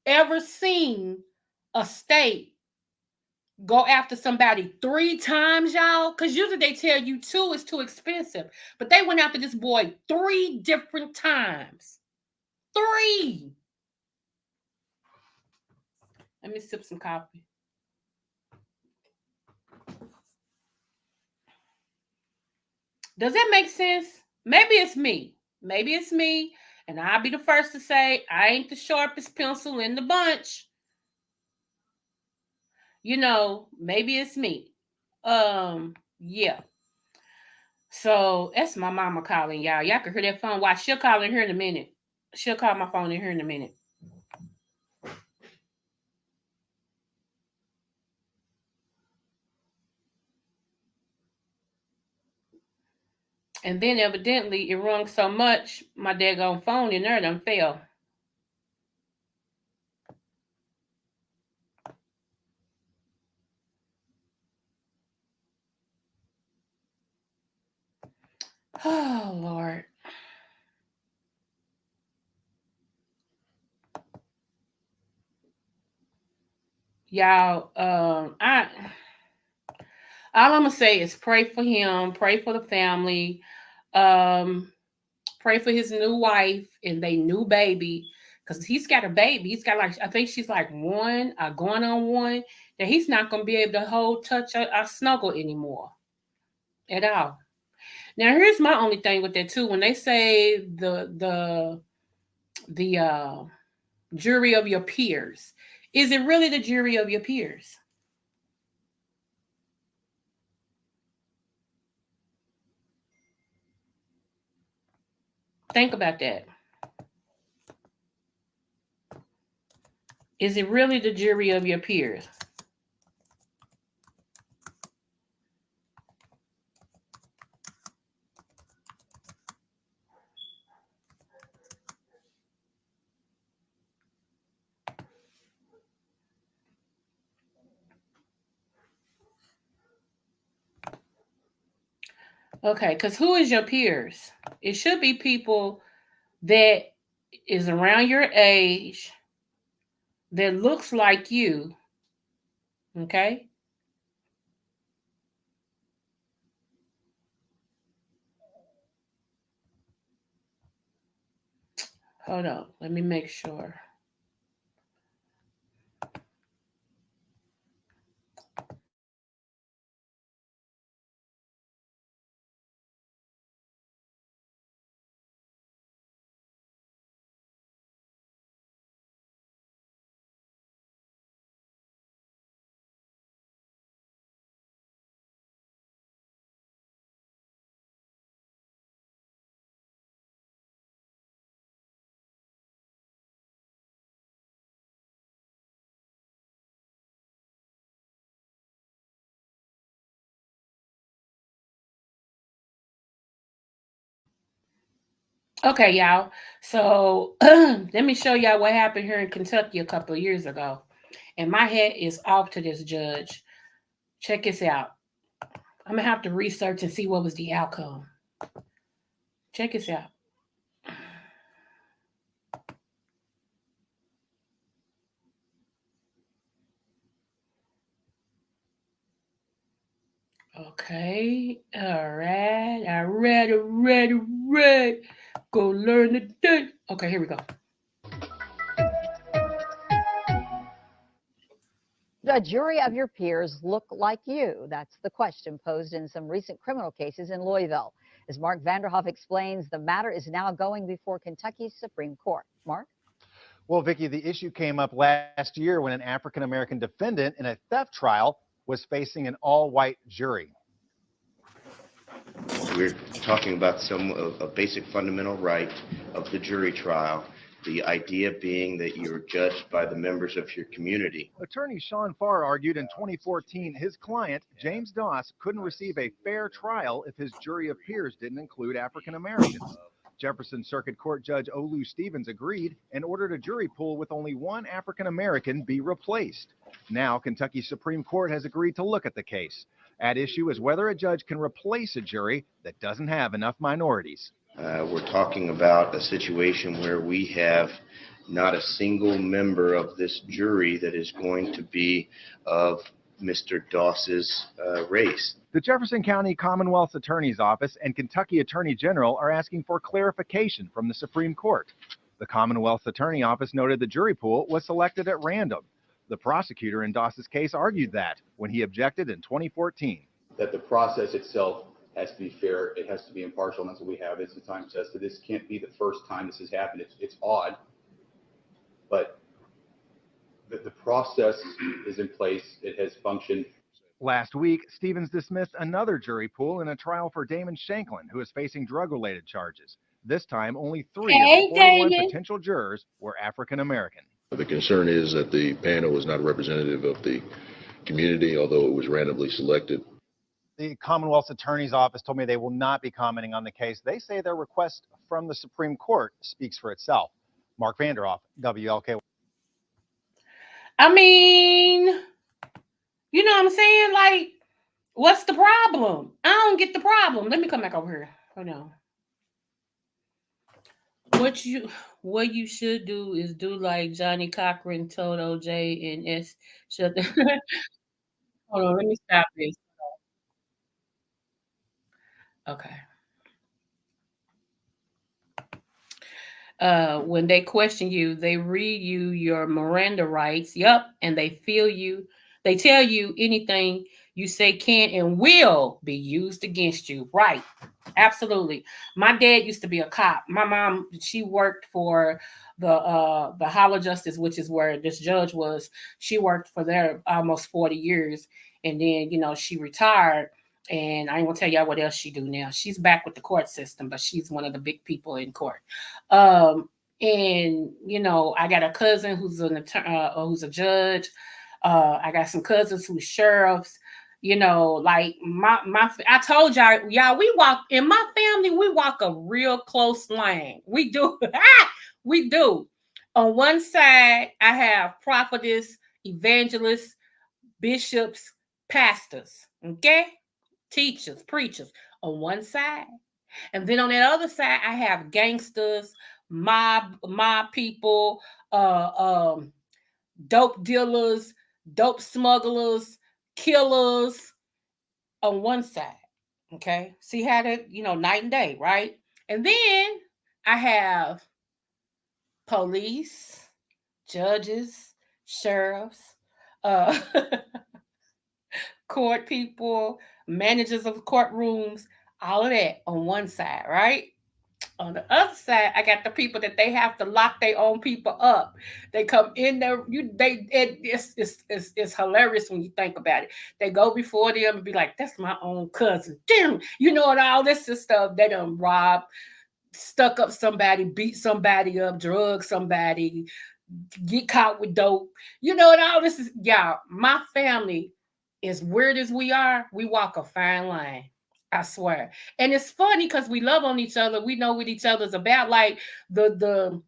ever seen a state go after somebody 3 times, y'all? Because usually they tell you 2 is too expensive. But they went after this boy 3 different times. 3. Let me sip some coffee. Does that make sense? Maybe it's me. Maybe it's me. And I'll be the first to say I ain't the sharpest pencil in the bunch. You know, maybe it's me. Yeah. So that's my mama calling, y'all. Y'all can hear that phone. Watch, she'll call in here in a minute. She'll call my phone in here in a minute. And then evidently it rung so much, my daggone phone in there done fell. Oh, Lord. Y'all, all I'm gonna say is pray for him, pray for the family, pray for his new wife and they new baby, because he's got a baby. He's got like, I think she's like 1 going on 1, that he's not gonna be able to hold, touch, or snuggle anymore at all. Now here's my only thing with that too. When they say the jury of your peers, is it really the jury of your peers? Think about that. Is it really the jury of your peers? Okay, because who is your peers? It should be people that is around your age, that looks like you. Okay. Hold on. Let me make sure. Okay, y'all. So let me show y'all what happened here in Kentucky a couple of years ago. And my head is off to this judge. Check this out. I'm going to have to research and see what was the outcome. Check this out. Okay. All right. I read. Go learn the day. Okay, here we go. The jury of your peers look like you? That's the question posed in some recent criminal cases in Louisville. As Mark Vanderhoff explains, the matter is now going before Kentucky's Supreme Court. Mark? Well, Vicki, the issue came up last year when an African-American defendant in a theft trial was facing an all-white jury. We're talking about a basic fundamental right of the jury trial, the idea being that you're judged by the members of your community. Attorney Sean Farr argued in 2014 his client, James Doss, couldn't receive a fair trial if his jury of peers didn't include African-Americans. Jefferson Circuit Court Judge Olu Stevens agreed and ordered a jury pool with only one African-American be replaced. Now, Kentucky Supreme Court has agreed to look at the case. At issue is whether a judge can replace a jury that doesn't have enough minorities. We're talking about a situation where we have not a single member of this jury that is going to be of Mr. Doss's race. The Jefferson County Commonwealth's Attorney's Office and Kentucky Attorney General are asking for clarification from the Supreme Court. The Commonwealth's Attorney Office noted the jury pool was selected at random. The prosecutor in Doss's case argued that when he objected in 2014. That the process itself has to be fair, it has to be impartial, and that's what we have. It's a time tested. This can't be the first time this has happened. It's odd, but the process is in place. It has functioned. Last week, Stevens dismissed another jury pool in a trial for Damon Shanklin, who is facing drug-related charges. This time, only 3 of the 41 potential jurors were African American. The concern is that the panel is not representative of the community, although it was randomly selected. The Commonwealth's Attorney's Office told me they will not be commenting on the case. They say their request from the Supreme Court speaks for itself. Mark Vanderhoff, WLK. I mean, you know what I'm saying? Like, what's the problem? I don't get the problem. Let me come back over here. Hold on. What you should do is do like Johnny Cochran told OJ and S. Shut the hold on, let me stop this. Okay. When they question you, they read you your Miranda rights. Yep. And they tell you anything you say can and will be used against you. Right. Absolutely. My dad used to be a cop. My mom, she worked for the Howard Justice, which is where this judge was. She worked for there almost 40 years. And then, she retired. And I ain't gonna tell y'all what else she do now. She's back with the court system, but she's one of the big people in court. And I got a cousin who's who's a judge. I got some cousins who's sheriffs. Like I told y'all, we walk in my family. We walk a real close line. We do. We do. On one side, I have prophetess, evangelists, bishops, pastors. Okay. Teachers, preachers on one side. And then on that other side, I have gangsters, mob people, dope dealers, dope smugglers, killers on one side. Okay. See how that, night and day, right? And then I have police, judges, sheriffs, court people, managers of courtrooms, all of that on one side, right? On the other side, I got the people that they have to lock their own people up. They come in there. It's hilarious when you think about it. They go before them and be like, "That's my own cousin." Damn, and all this is stuff. They done robbed, stuck up somebody, beat somebody up, drug somebody, get caught with dope. And all this is, y'all, my family, as weird as we are, we walk a fine line. I swear. And it's funny because we love on each other. We know what each other's about. Like the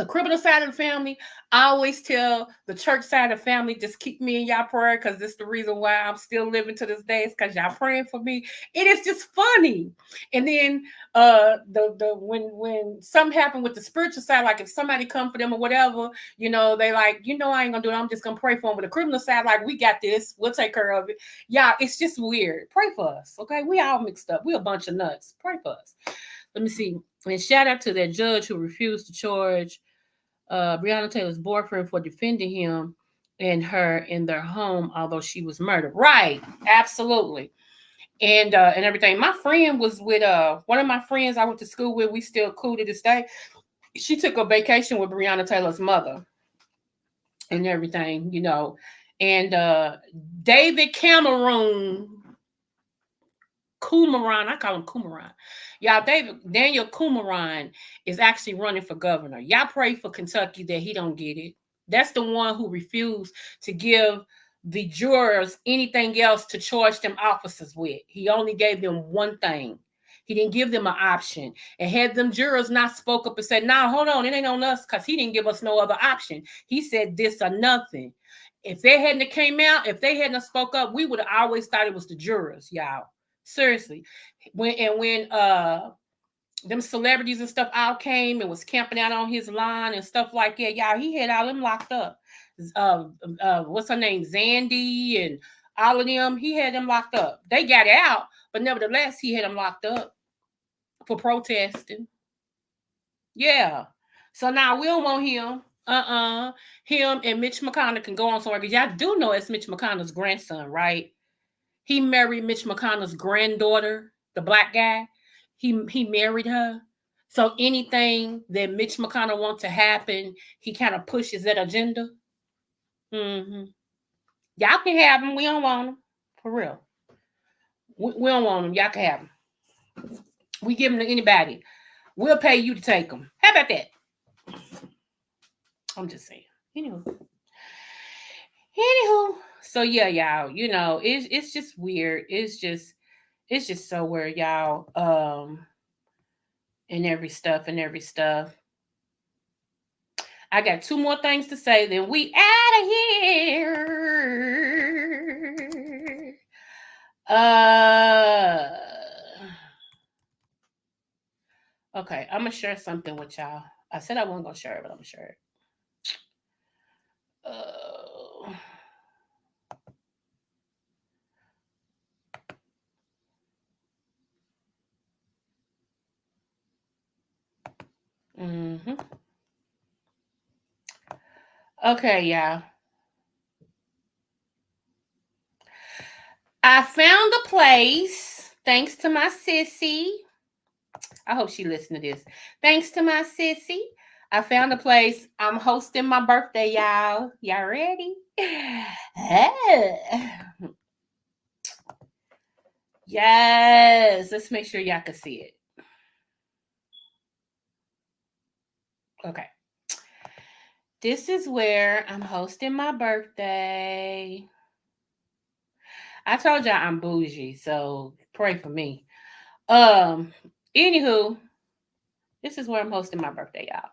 criminal side of the family, I always tell the church side of the family, just keep me in y'all prayer because this is the reason why I'm still living to this day is because y'all praying for me. It is just funny. And then when something happened with the spiritual side, like if somebody come for them or whatever, they like, I ain't gonna do it. I'm just gonna pray for them. With the criminal side, like, we got this. We'll take care of it. Yeah, it's just weird. Pray for us, okay? We all mixed up. We a bunch of nuts. Pray for us. Let me see. And shout out to that judge who refused to charge Breonna Taylor's boyfriend for defending him and her in their home, although she was murdered. Right, absolutely, and everything. My friend was with one of my friends I went to school with. We still cool to this day. She took a vacation with Breonna Taylor's mother and everything, and David Cameron. Kumaran, I call him Kumaran. Y'all, Daniel Kumaran is actually running for governor. Y'all pray for Kentucky that he don't get it. That's the one who refused to give the jurors anything else to charge them officers with. He only gave them one thing. He didn't give them an option. And had them jurors not spoke up and said, "Nah, hold on, it ain't on us," because he didn't give us no other option. He said this or nothing. If they hadn't came out, if they hadn't spoke up, we would have always thought it was the jurors, y'all. Seriously. When them celebrities and stuff all came and was camping out on his lawn and stuff like that, y'all, he had all them locked up. What's her name? Zandy and all of them, he had them locked up. They got out, but nevertheless, he had them locked up for protesting. Yeah. So now we don't want him. Him and Mitch McConnell can go on somewhere, because y'all do know it's Mitch McConnell's grandson, right? He married Mitch McConnell's granddaughter, the black guy. He married her. So anything that Mitch McConnell wants to happen, he kind of pushes that agenda. Mm-hmm. Y'all can have him. We don't want him. For real. We don't want him. Y'all can have him. We give him to anybody. We'll pay you to take him. How about that? I'm just saying. Anywho. So yeah, y'all, you know, it's just weird. It's just so weird, y'all. And every stuff. I got 2 more things to say, then we out of here. Okay, I'm gonna share something with y'all. I said I wasn't gonna share it, but I'm gonna share it. Okay, y'all. I found a place, thanks to my sissy. I hope she listened to this. Thanks to my sissy, I found a place. I'm hosting my birthday, y'all. Y'all ready? Yes. Let's make sure y'all can see it. Okay. This is where I'm hosting my birthday. I told y'all I'm bougie, so pray for me. Anywho, this is where I'm hosting my birthday, y'all.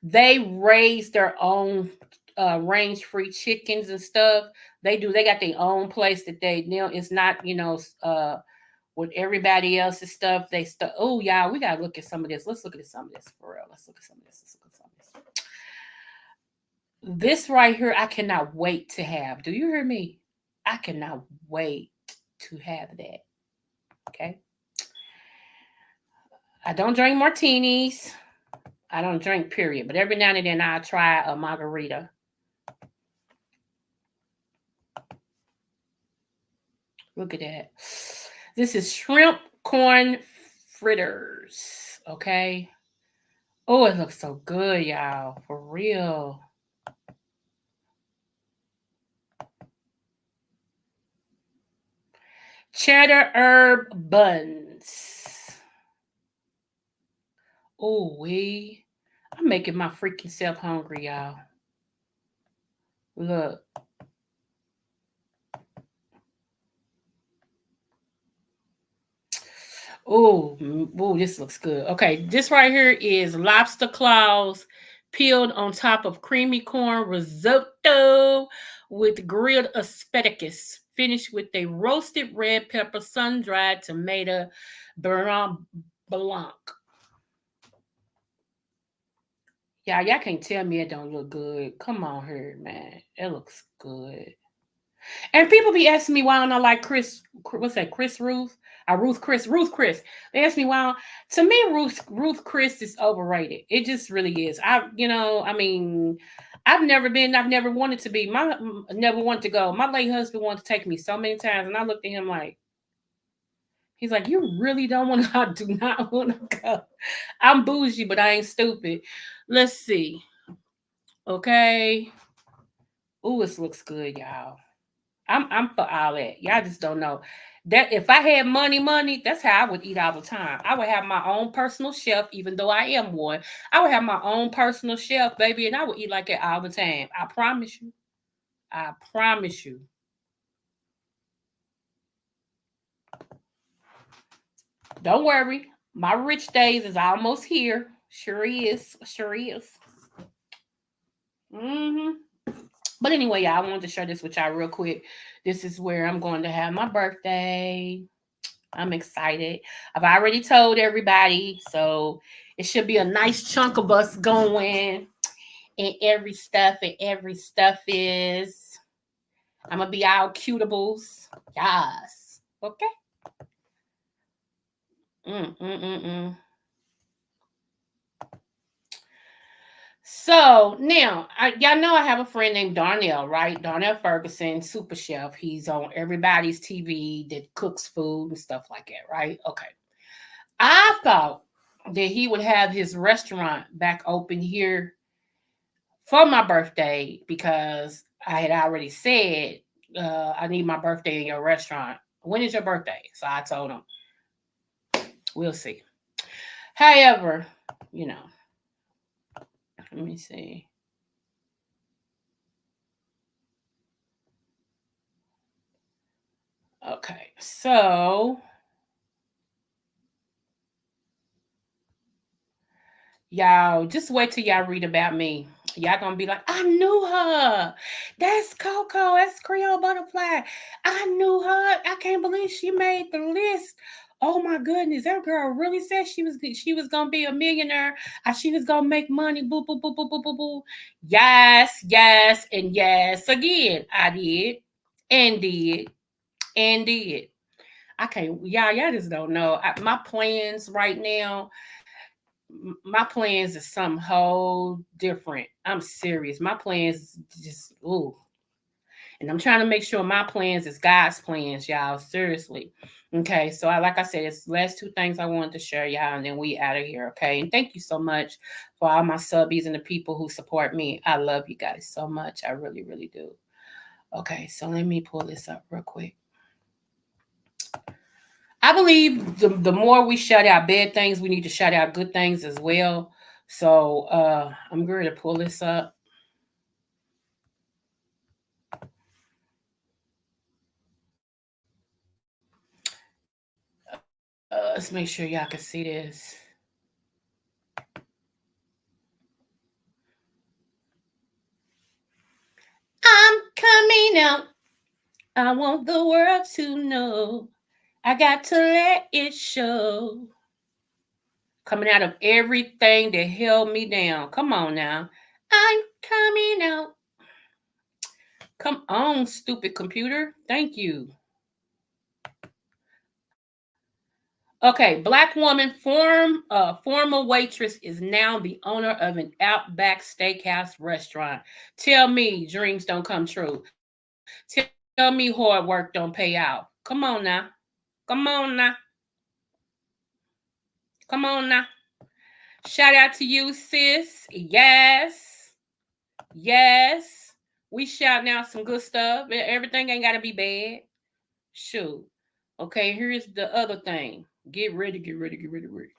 They raise their own range-free chickens and stuff. They got their own place that it's not, with everybody else's stuff. Oh, y'all, we gotta look at some of this. Let's look at some of this for real. Let's look at some of this. This right here, I cannot wait to have. Do you hear me? I cannot wait to have that. Okay. I don't drink martinis. I don't drink, period. But every now and then I try a margarita. Look at that. This is shrimp corn fritters. Okay. Oh, it looks so good, y'all. For real. Cheddar herb buns. Oh, I'm making my freaking self hungry, y'all. Look. Oh, this looks good. Okay, this right here is lobster claws peeled on top of creamy corn risotto with grilled asparagus, finished with a roasted red pepper, sun-dried tomato blanc. Y'all can't tell me it don't look good. Come on here, man. It looks good. And people be asking me why I don't like Chris. What's that? Chris Ruth? Ruth Chris. They ask me why. To me, Ruth Chris is overrated. It just really is. I've never wanted to be. Never wanted to go. My late husband wanted to take me so many times, and I looked at him like, he's like, you really don't want to? I do not want to go. I'm bougie, but I ain't stupid. Let's see. Okay. Ooh, this looks good, y'all. I'm for all that. Y'all just don't know. That if I had money, that's how I would eat all the time. I would have my own personal chef, even though I am one. I would have my own personal chef, baby, and I would eat like that all the time. I promise you. I promise you. Don't worry. My rich days is almost here. Sure is. But anyway, y'all, I wanted to share this with y'all real quick. This is where I'm going to have my birthday. I'm excited. I've already told everybody, so it should be a nice chunk of us going, and every stuff is I'm gonna be all cutables. Yes. Okay. So now, y'all know I have a friend named Darnell, right? Darnell Ferguson, super chef. He's on everybody's TV that cooks food and stuff like that, right? Okay. I thought that he would have his restaurant back open here for my birthday because I had already said I need my birthday in your restaurant. When is your birthday? So I told him, we'll see. However, you know, let me see. Okay, so y'all just wait till y'all read about me. Y'all gonna be like, I knew her. That's Coco. That's Creole Butterfly. I knew her. I can't believe she made the list. Oh my goodness, that girl really said she was gonna be a millionaire. She was gonna make money. Boo boo boo boo boo boo boo. Yes, yes, and yes again. I did, and did, and did. I can't. Y'all just don't know. My plans right now. My plans is some whole different. I'm serious. My plans just ooh. And I'm trying to make sure my plans is God's plans, y'all. Seriously. Okay. So like I said, it's the last two things I wanted to share, y'all, and then we out of here. Okay. And thank you so much for all my subbies and the people who support me. I love you guys so much. I really, really do. Okay, so let me pull this up real quick. I believe the more we shut out bad things, we need to shut out good things as well. So I'm going to pull this up. Let's make sure y'all can see this. I'm coming out. I want the world to know. I got to let it show. Coming out of everything that held me down. Come on now. I'm coming out. Come on, stupid computer. Thank you. Okay, Black woman, former waitress, is now the owner of an Outback Steakhouse restaurant. Tell me dreams don't come true. Tell me hard work don't pay out. Come on now. Come on now. Come on now. Shout out to you, sis. Yes. Yes. We shouting out some good stuff. Everything ain't got to be bad. Shoot. Okay, here's the other thing. Get ready, get ready, get ready, ready.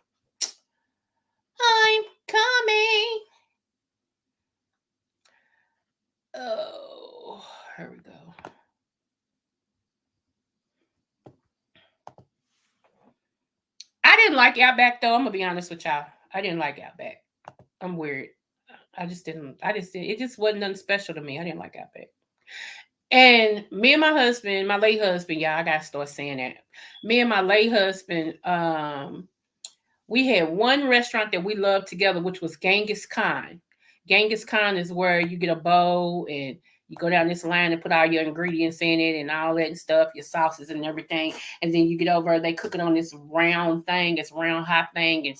I'm coming. Oh, here we go. I didn't like Outback though. I'm gonna be honest with y'all. I didn't like Outback. I'm weird. I just didn't. It just wasn't nothing special to me. I didn't like Outback. And me and my husband, my late husband, y'all, I gotta start saying that. Me and my late husband, we had one restaurant that we loved together, which was Genghis Khan. Genghis Khan is where you get a bowl and you go down this line and put all your ingredients in it and all that and stuff, your sauces and everything. And then you get over, they cook it on this round thing, this round hot thing, and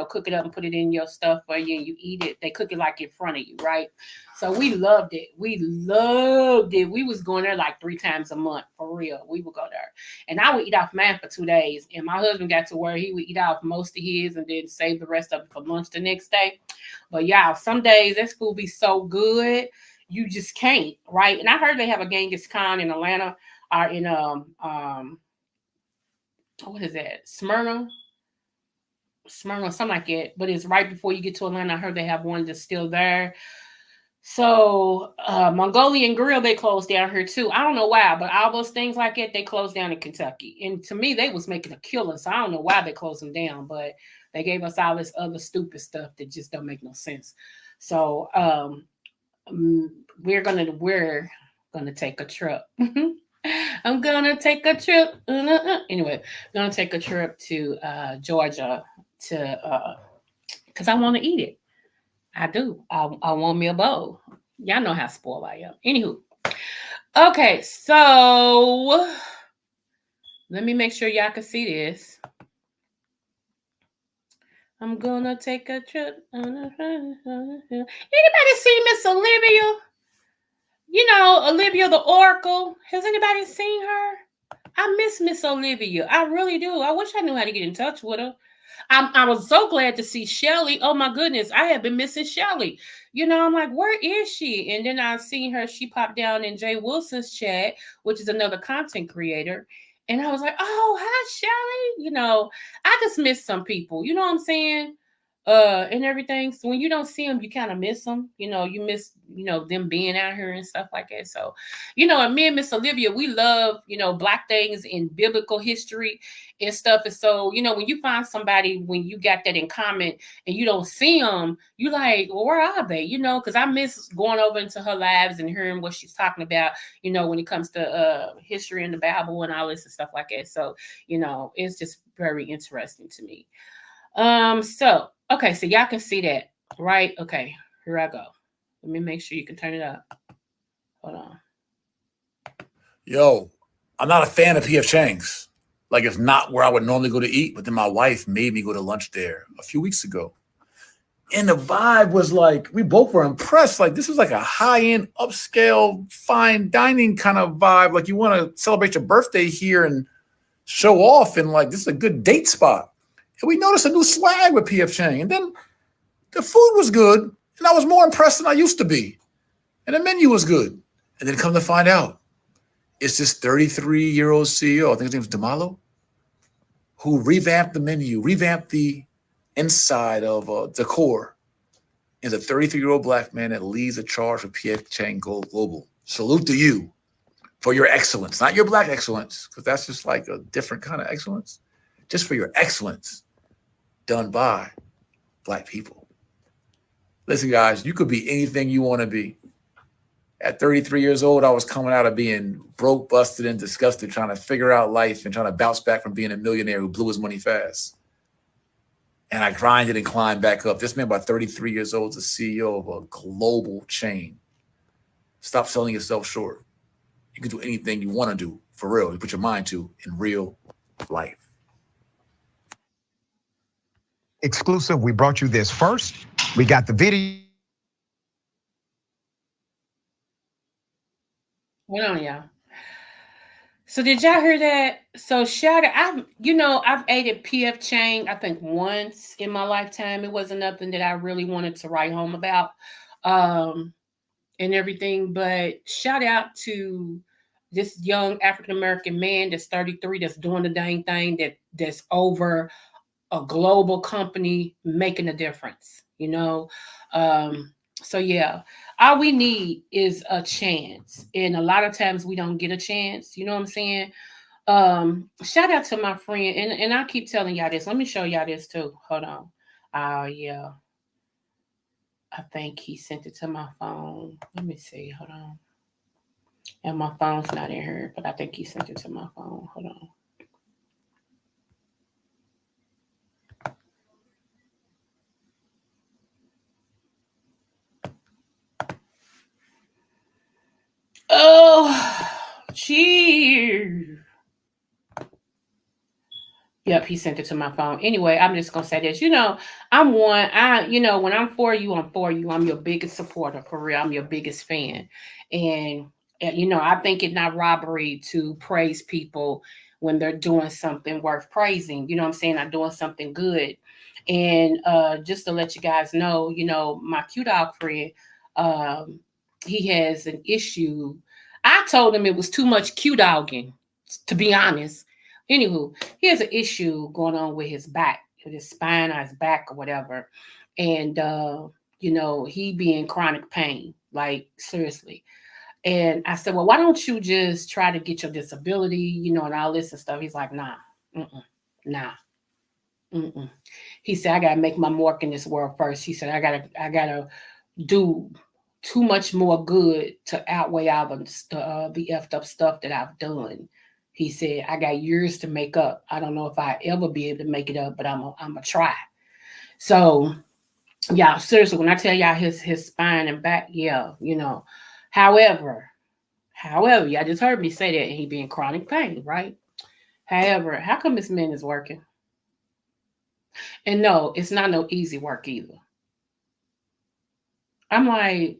cook it up and put it in your stuff for you and you eat it. They cook it like in front of you, right? So we loved it. We loved it. We was going there like 3 times a month, for real. We would go there. And I would eat off mine for 2 days. And my husband got to where he would eat off most of his and then save the rest of it for lunch the next day. But y'all, some days that food be so good, you just can't, right? And I heard they have a Genghis Khan in Atlanta or in what is that? Smyrna, something like that. But it's right before you get to Atlanta. I heard they have one that's still there. So Mongolian Grill, they closed down here too. I don't know why, but all those things like that, they closed down in Kentucky. And to me, they was making a killing. So I don't know why they closed them down, but they gave us all this other stupid stuff that just don't make no sense. So we're gonna take a trip. I'm gonna take a trip. Anyway, I'm gonna take a trip to Georgia because I want to eat it. I do. I want me a bowl. Y'all know how spoiled I am. Anywho, Okay, so let me make sure y'all can see this. I'm gonna take a trip. Anybody see Miss Olivia? You know, Olivia the Oracle. Has anybody seen her? I miss Miss Olivia. I really do. I wish I knew how to get in touch with her. I was so glad to see Shelly. Oh my goodness, I have been missing Shelly. You know, I'm like, where is she? And then I seen her. She popped down in Jay Wilson's chat, which is another content creator. And I was like, oh, hi, Shelly. You know, I just miss some people. You know what I'm saying? And everything. So when you don't see them, you kind of miss them. You know, you miss, you know, them being out here and stuff like that. So, you know, and me and Miss Olivia, we love, you know, Black things in biblical history and stuff. And so, you know, when you find somebody, when you got that in common and you don't see them, you like, well, where are they? You know, because I miss going over into her lives and hearing what she's talking about, you know, when it comes to history in the Bible and all this and stuff like that. So, you know, it's just very interesting to me. So okay, so y'all can see that, right? Okay, here I go. Let me make sure you can turn it up. Hold on. Yo, I'm not a fan of P.F. Chang's. Like, it's not where I would normally go to eat, but then my wife made me go to lunch there a few weeks ago. And the vibe was like, we both were impressed. Like, this is like a high-end, upscale, fine dining kind of vibe. Like, you want to celebrate your birthday here and show off, and like, this is a good date spot. And we noticed a new swag with P.F. Chang. And then the food was good, and I was more impressed than I used to be. And the menu was good. And then come to find out, it's this 33-year-old CEO, I think his name was DeMalo, who revamped the menu, revamped the inside of decor. Is a 33-year-old Black man that leads the charge for P.F. Chang Global. Salute to you for your excellence, not your Black excellence, because that's just like a different kind of excellence, just for your excellence done by Black people. Listen, guys, you could be anything you want to be. At 33 years old, I was coming out of being broke, busted, and disgusted, trying to figure out life and trying to bounce back from being a millionaire who blew his money fast. And I grinded and climbed back up. This man, by 33 years old, is the CEO of a global chain. Stop selling yourself short. You can do anything you want to do, for real. You put your mind to in real life. Exclusive, we brought you this first. We got the video. Hold on, y'all. So did y'all hear that? So shout out, I've ate at P.F. Chang, I think once in my lifetime. It wasn't nothing that I really wanted to write home about and everything. But shout out to this young African-American man that's 33, that's doing the dang thing, that's over a global company making a difference, So yeah, all we need is a chance. And a lot of times we don't get a chance, you know what I'm saying? Shout out to my friend, and I keep telling y'all this. Let me show y'all this too. Hold on. Yeah. I think he sent it to my phone. Let me see. Hold on. And my phone's not in here, but I think he sent it to my phone. Hold on. Oh, cheers. Yep, he sent it to my phone. Anyway, I'm just gonna say this. I'm one. When I'm for you, I'm for you. I'm your biggest supporter, for real. I'm your biggest fan. And I think it's not robbery to praise people when they're doing something worth praising. You know what I'm saying? I'm doing something good. And just to let you guys know, my Q Dog friend, he has an issue. I told him it was too much Q Dogging, to be honest. Anywho, he has an issue going on with his back, with his spine or his back or whatever. And, he be in chronic pain, like seriously. And I said, well, why don't you just try to get your disability, and all this and stuff. He's like, nah. He said, I got to make my mark in this world first. He said, I gotta do too much more good to outweigh all the effed up stuff that I've done. He said, I got years to make up. I don't know if I ever be able to make it up, but I'm a try. So, seriously, when I tell y'all his spine and back, However, However, y'all just heard me say that, and he be in chronic pain, right? However, how come this man is working? And no, it's not no easy work either. I'm like,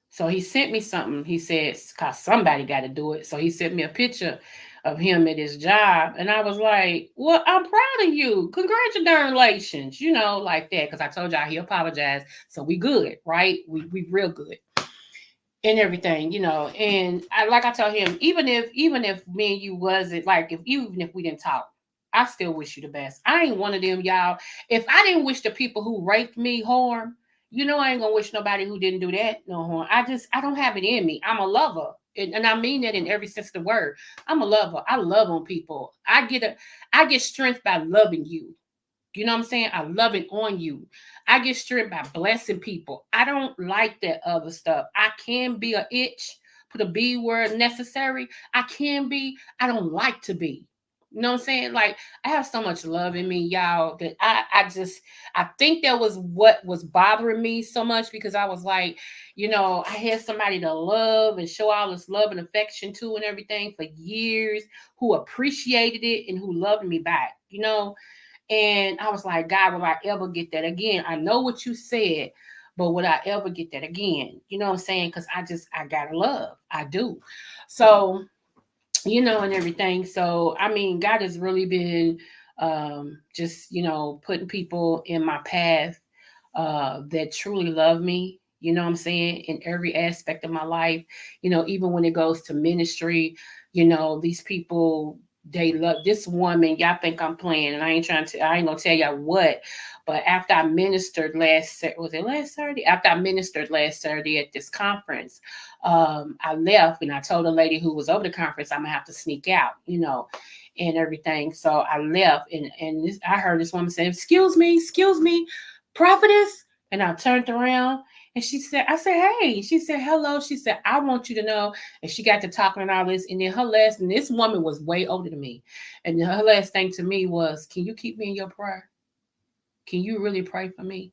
so he sent me something. He said, cause somebody got to do it. So he sent me a picture of him at his job. And I was like, well, I'm proud of you. Congratulations. You know, like that. Cause I told y'all he apologized. So we good, right? We real good. And everything, you know. And I told him, even if me and you wasn't like, even if we didn't talk, I still wish you the best. I ain't one of them, y'all. If I didn't wish the people who raped me harm, you know, I ain't gonna wish nobody who didn't do that no harm. I don't have it in me. I'm a lover. And I mean that in every sense of the word. I'm a lover. I love on people. I get strength by loving you. You know what I'm saying? I love it on you. I get strength by blessing people. I don't like that other stuff. I can be a itch, put a B word necessary. I can be. I don't like to be. You know what I'm saying? Like, I have so much love in me, y'all, that I think that was what was bothering me so much, because I was like, you know, I had somebody to love and show all this love and affection to and everything for years, who appreciated it and who loved me back, you know? And I was like, God, will I ever get that again? I know what you said, but would I ever get that again? You know what I'm saying? Because I gotta love. I do. So, you know, and everything. So, I mean, God has really been just, you know, putting people in my path that truly love me. You know what I'm saying? In every aspect of my life, you know, even when it goes to ministry, you know, these people, they love this woman. Y'all think I'm playing, and I ain't gonna tell y'all what. But after I ministered last Saturday? After I ministered last Saturday at this conference, I left and I told a lady who was over the conference I'm gonna have to sneak out, you know, and everything. So I left, and I heard this woman say, excuse me, prophetess. And I turned around and I said, hey. She said, hello. She said, I want you to know. And she got to talking and all this. And then and this woman was way older than me. And her last thing to me was, can you keep me in your prayer? Can you really pray for me?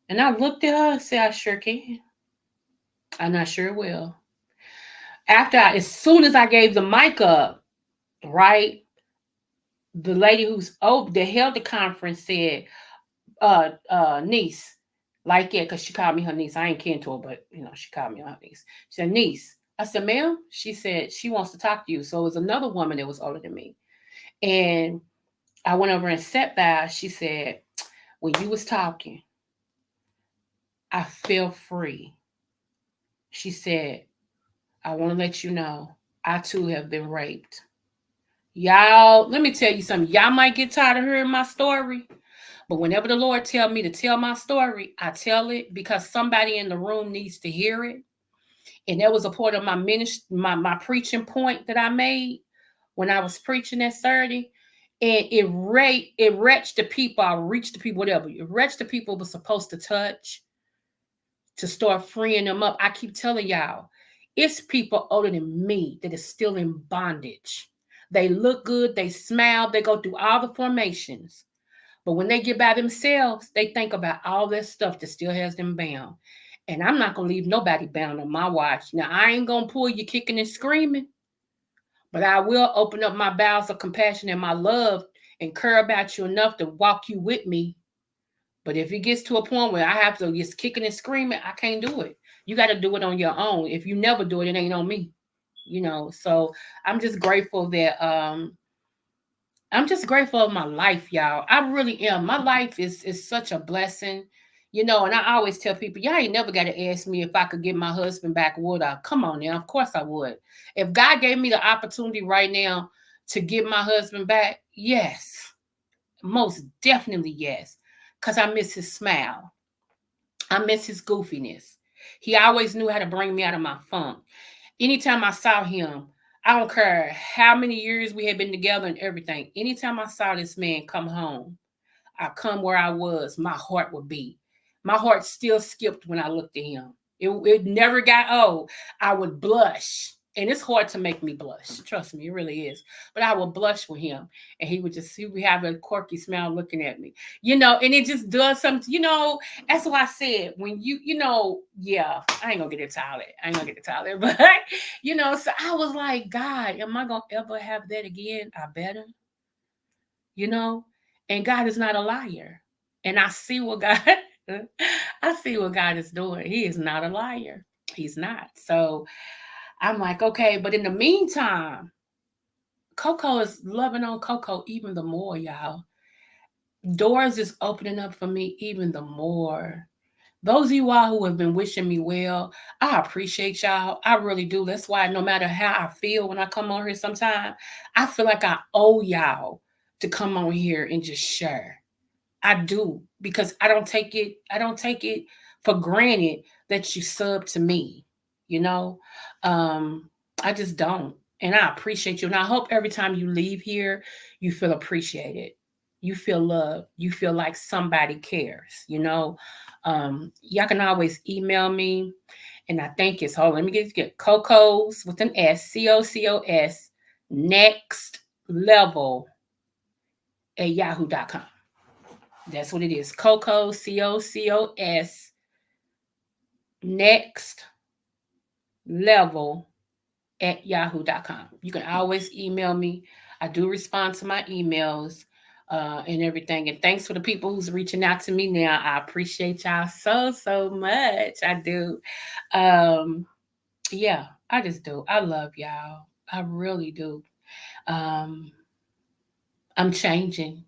And I looked at her and said, I sure can. And I sure will. As soon as I gave the mic up, right, the lady that held the conference said, niece, like it, because she called me her niece. I ain't kin to her, but you know, she called me her niece. She said, niece. I said, ma'am. She said, she wants to talk to you. So it was another woman that was older than me. And I went over and sat by. She said, when you was talking, I feel free. She said, I want to let you know, I too have been raped. Y'all, let me tell you something. Y'all might get tired of hearing my story, but whenever the Lord tell me to tell my story, I tell it because somebody in the room needs to hear it. And that was a part of my ministry, my preaching point that I made when I was preaching at 30. And it reached the people, I reached the people, whatever. It reached the people was supposed to touch, to start freeing them up. I keep telling y'all, it's people older than me that is still in bondage. They look good, they smile, they go through all the formations. But when they get by themselves, they think about all that stuff that still has them bound. And I'm not going to leave nobody bound on my watch. Now, I ain't going to pull you kicking and screaming, but I will open up my bowels of compassion and my love and care about you enough to walk you with me. But if it gets to a point where I have to just kicking and screaming, I can't do it. You got to do it on your own. If you never do it, it ain't on me. You know, so I'm just grateful that I'm just grateful of my life, y'all. I really am. My life is such a blessing, you know. And I always tell people, y'all ain't never got to ask me if I could get my husband back. Would I? Come on now. Of course I would. If God gave me the opportunity right now to get my husband back, yes, most definitely yes, because I miss his smile. I miss his goofiness. He always knew how to bring me out of my funk. Anytime I saw him, I don't care how many years we had been together and everything. Anytime I saw this man come home, I come where I was, my heart would beat. My heart still skipped when I looked at him. It never got old. I would blush. And it's hard to make me blush. Trust me, it really is. But I would blush with him. And he would have a quirky smile looking at me. And it just does something, that's why I said when yeah, I ain't gonna get into all that. But so I was like, God, am I gonna ever have that again? I better, and God is not a liar. And I see what God is doing. He is not a liar. He's not. So I'm like, okay, but in the meantime, Coco is loving on Coco even the more, y'all. Doors is opening up for me even the more. Those of you all who have been wishing me well, I appreciate y'all. I really do. That's why no matter how I feel when I come on here sometimes, I feel like I owe y'all to come on here and just share. I do, because I don't take it for granted that you sub to me, you know. I just don't. And I appreciate you. And I hope every time you leave here, you feel appreciated. You feel loved. You feel like somebody cares, Y'all can always email me. And I think it's, hold on, let me get Coco's with an S, COCOS, next level at yahoo.com. That's what it is. Coco, COCOS, next level at yahoo.com. You can always email me. I do respond to my emails and everything. And thanks for the people who's reaching out to me now. I appreciate y'all so much. I do. Yeah, I just do. I love y'all. I really do. I'm changing.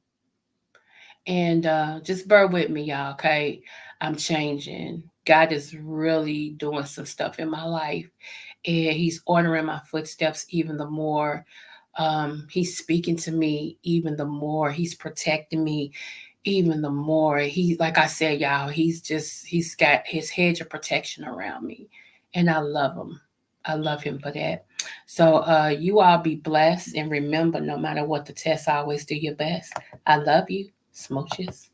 And just bear with me, y'all, okay? I'm changing. God is really doing some stuff in my life, and He's ordering my footsteps even the more. He's speaking to me even the more. He's protecting me even the more. He, like I said, y'all, he's got His hedge of protection around me, and I love Him. I love Him for that. So you all be blessed, and remember, no matter what the test, always do your best. I love you. Smooches.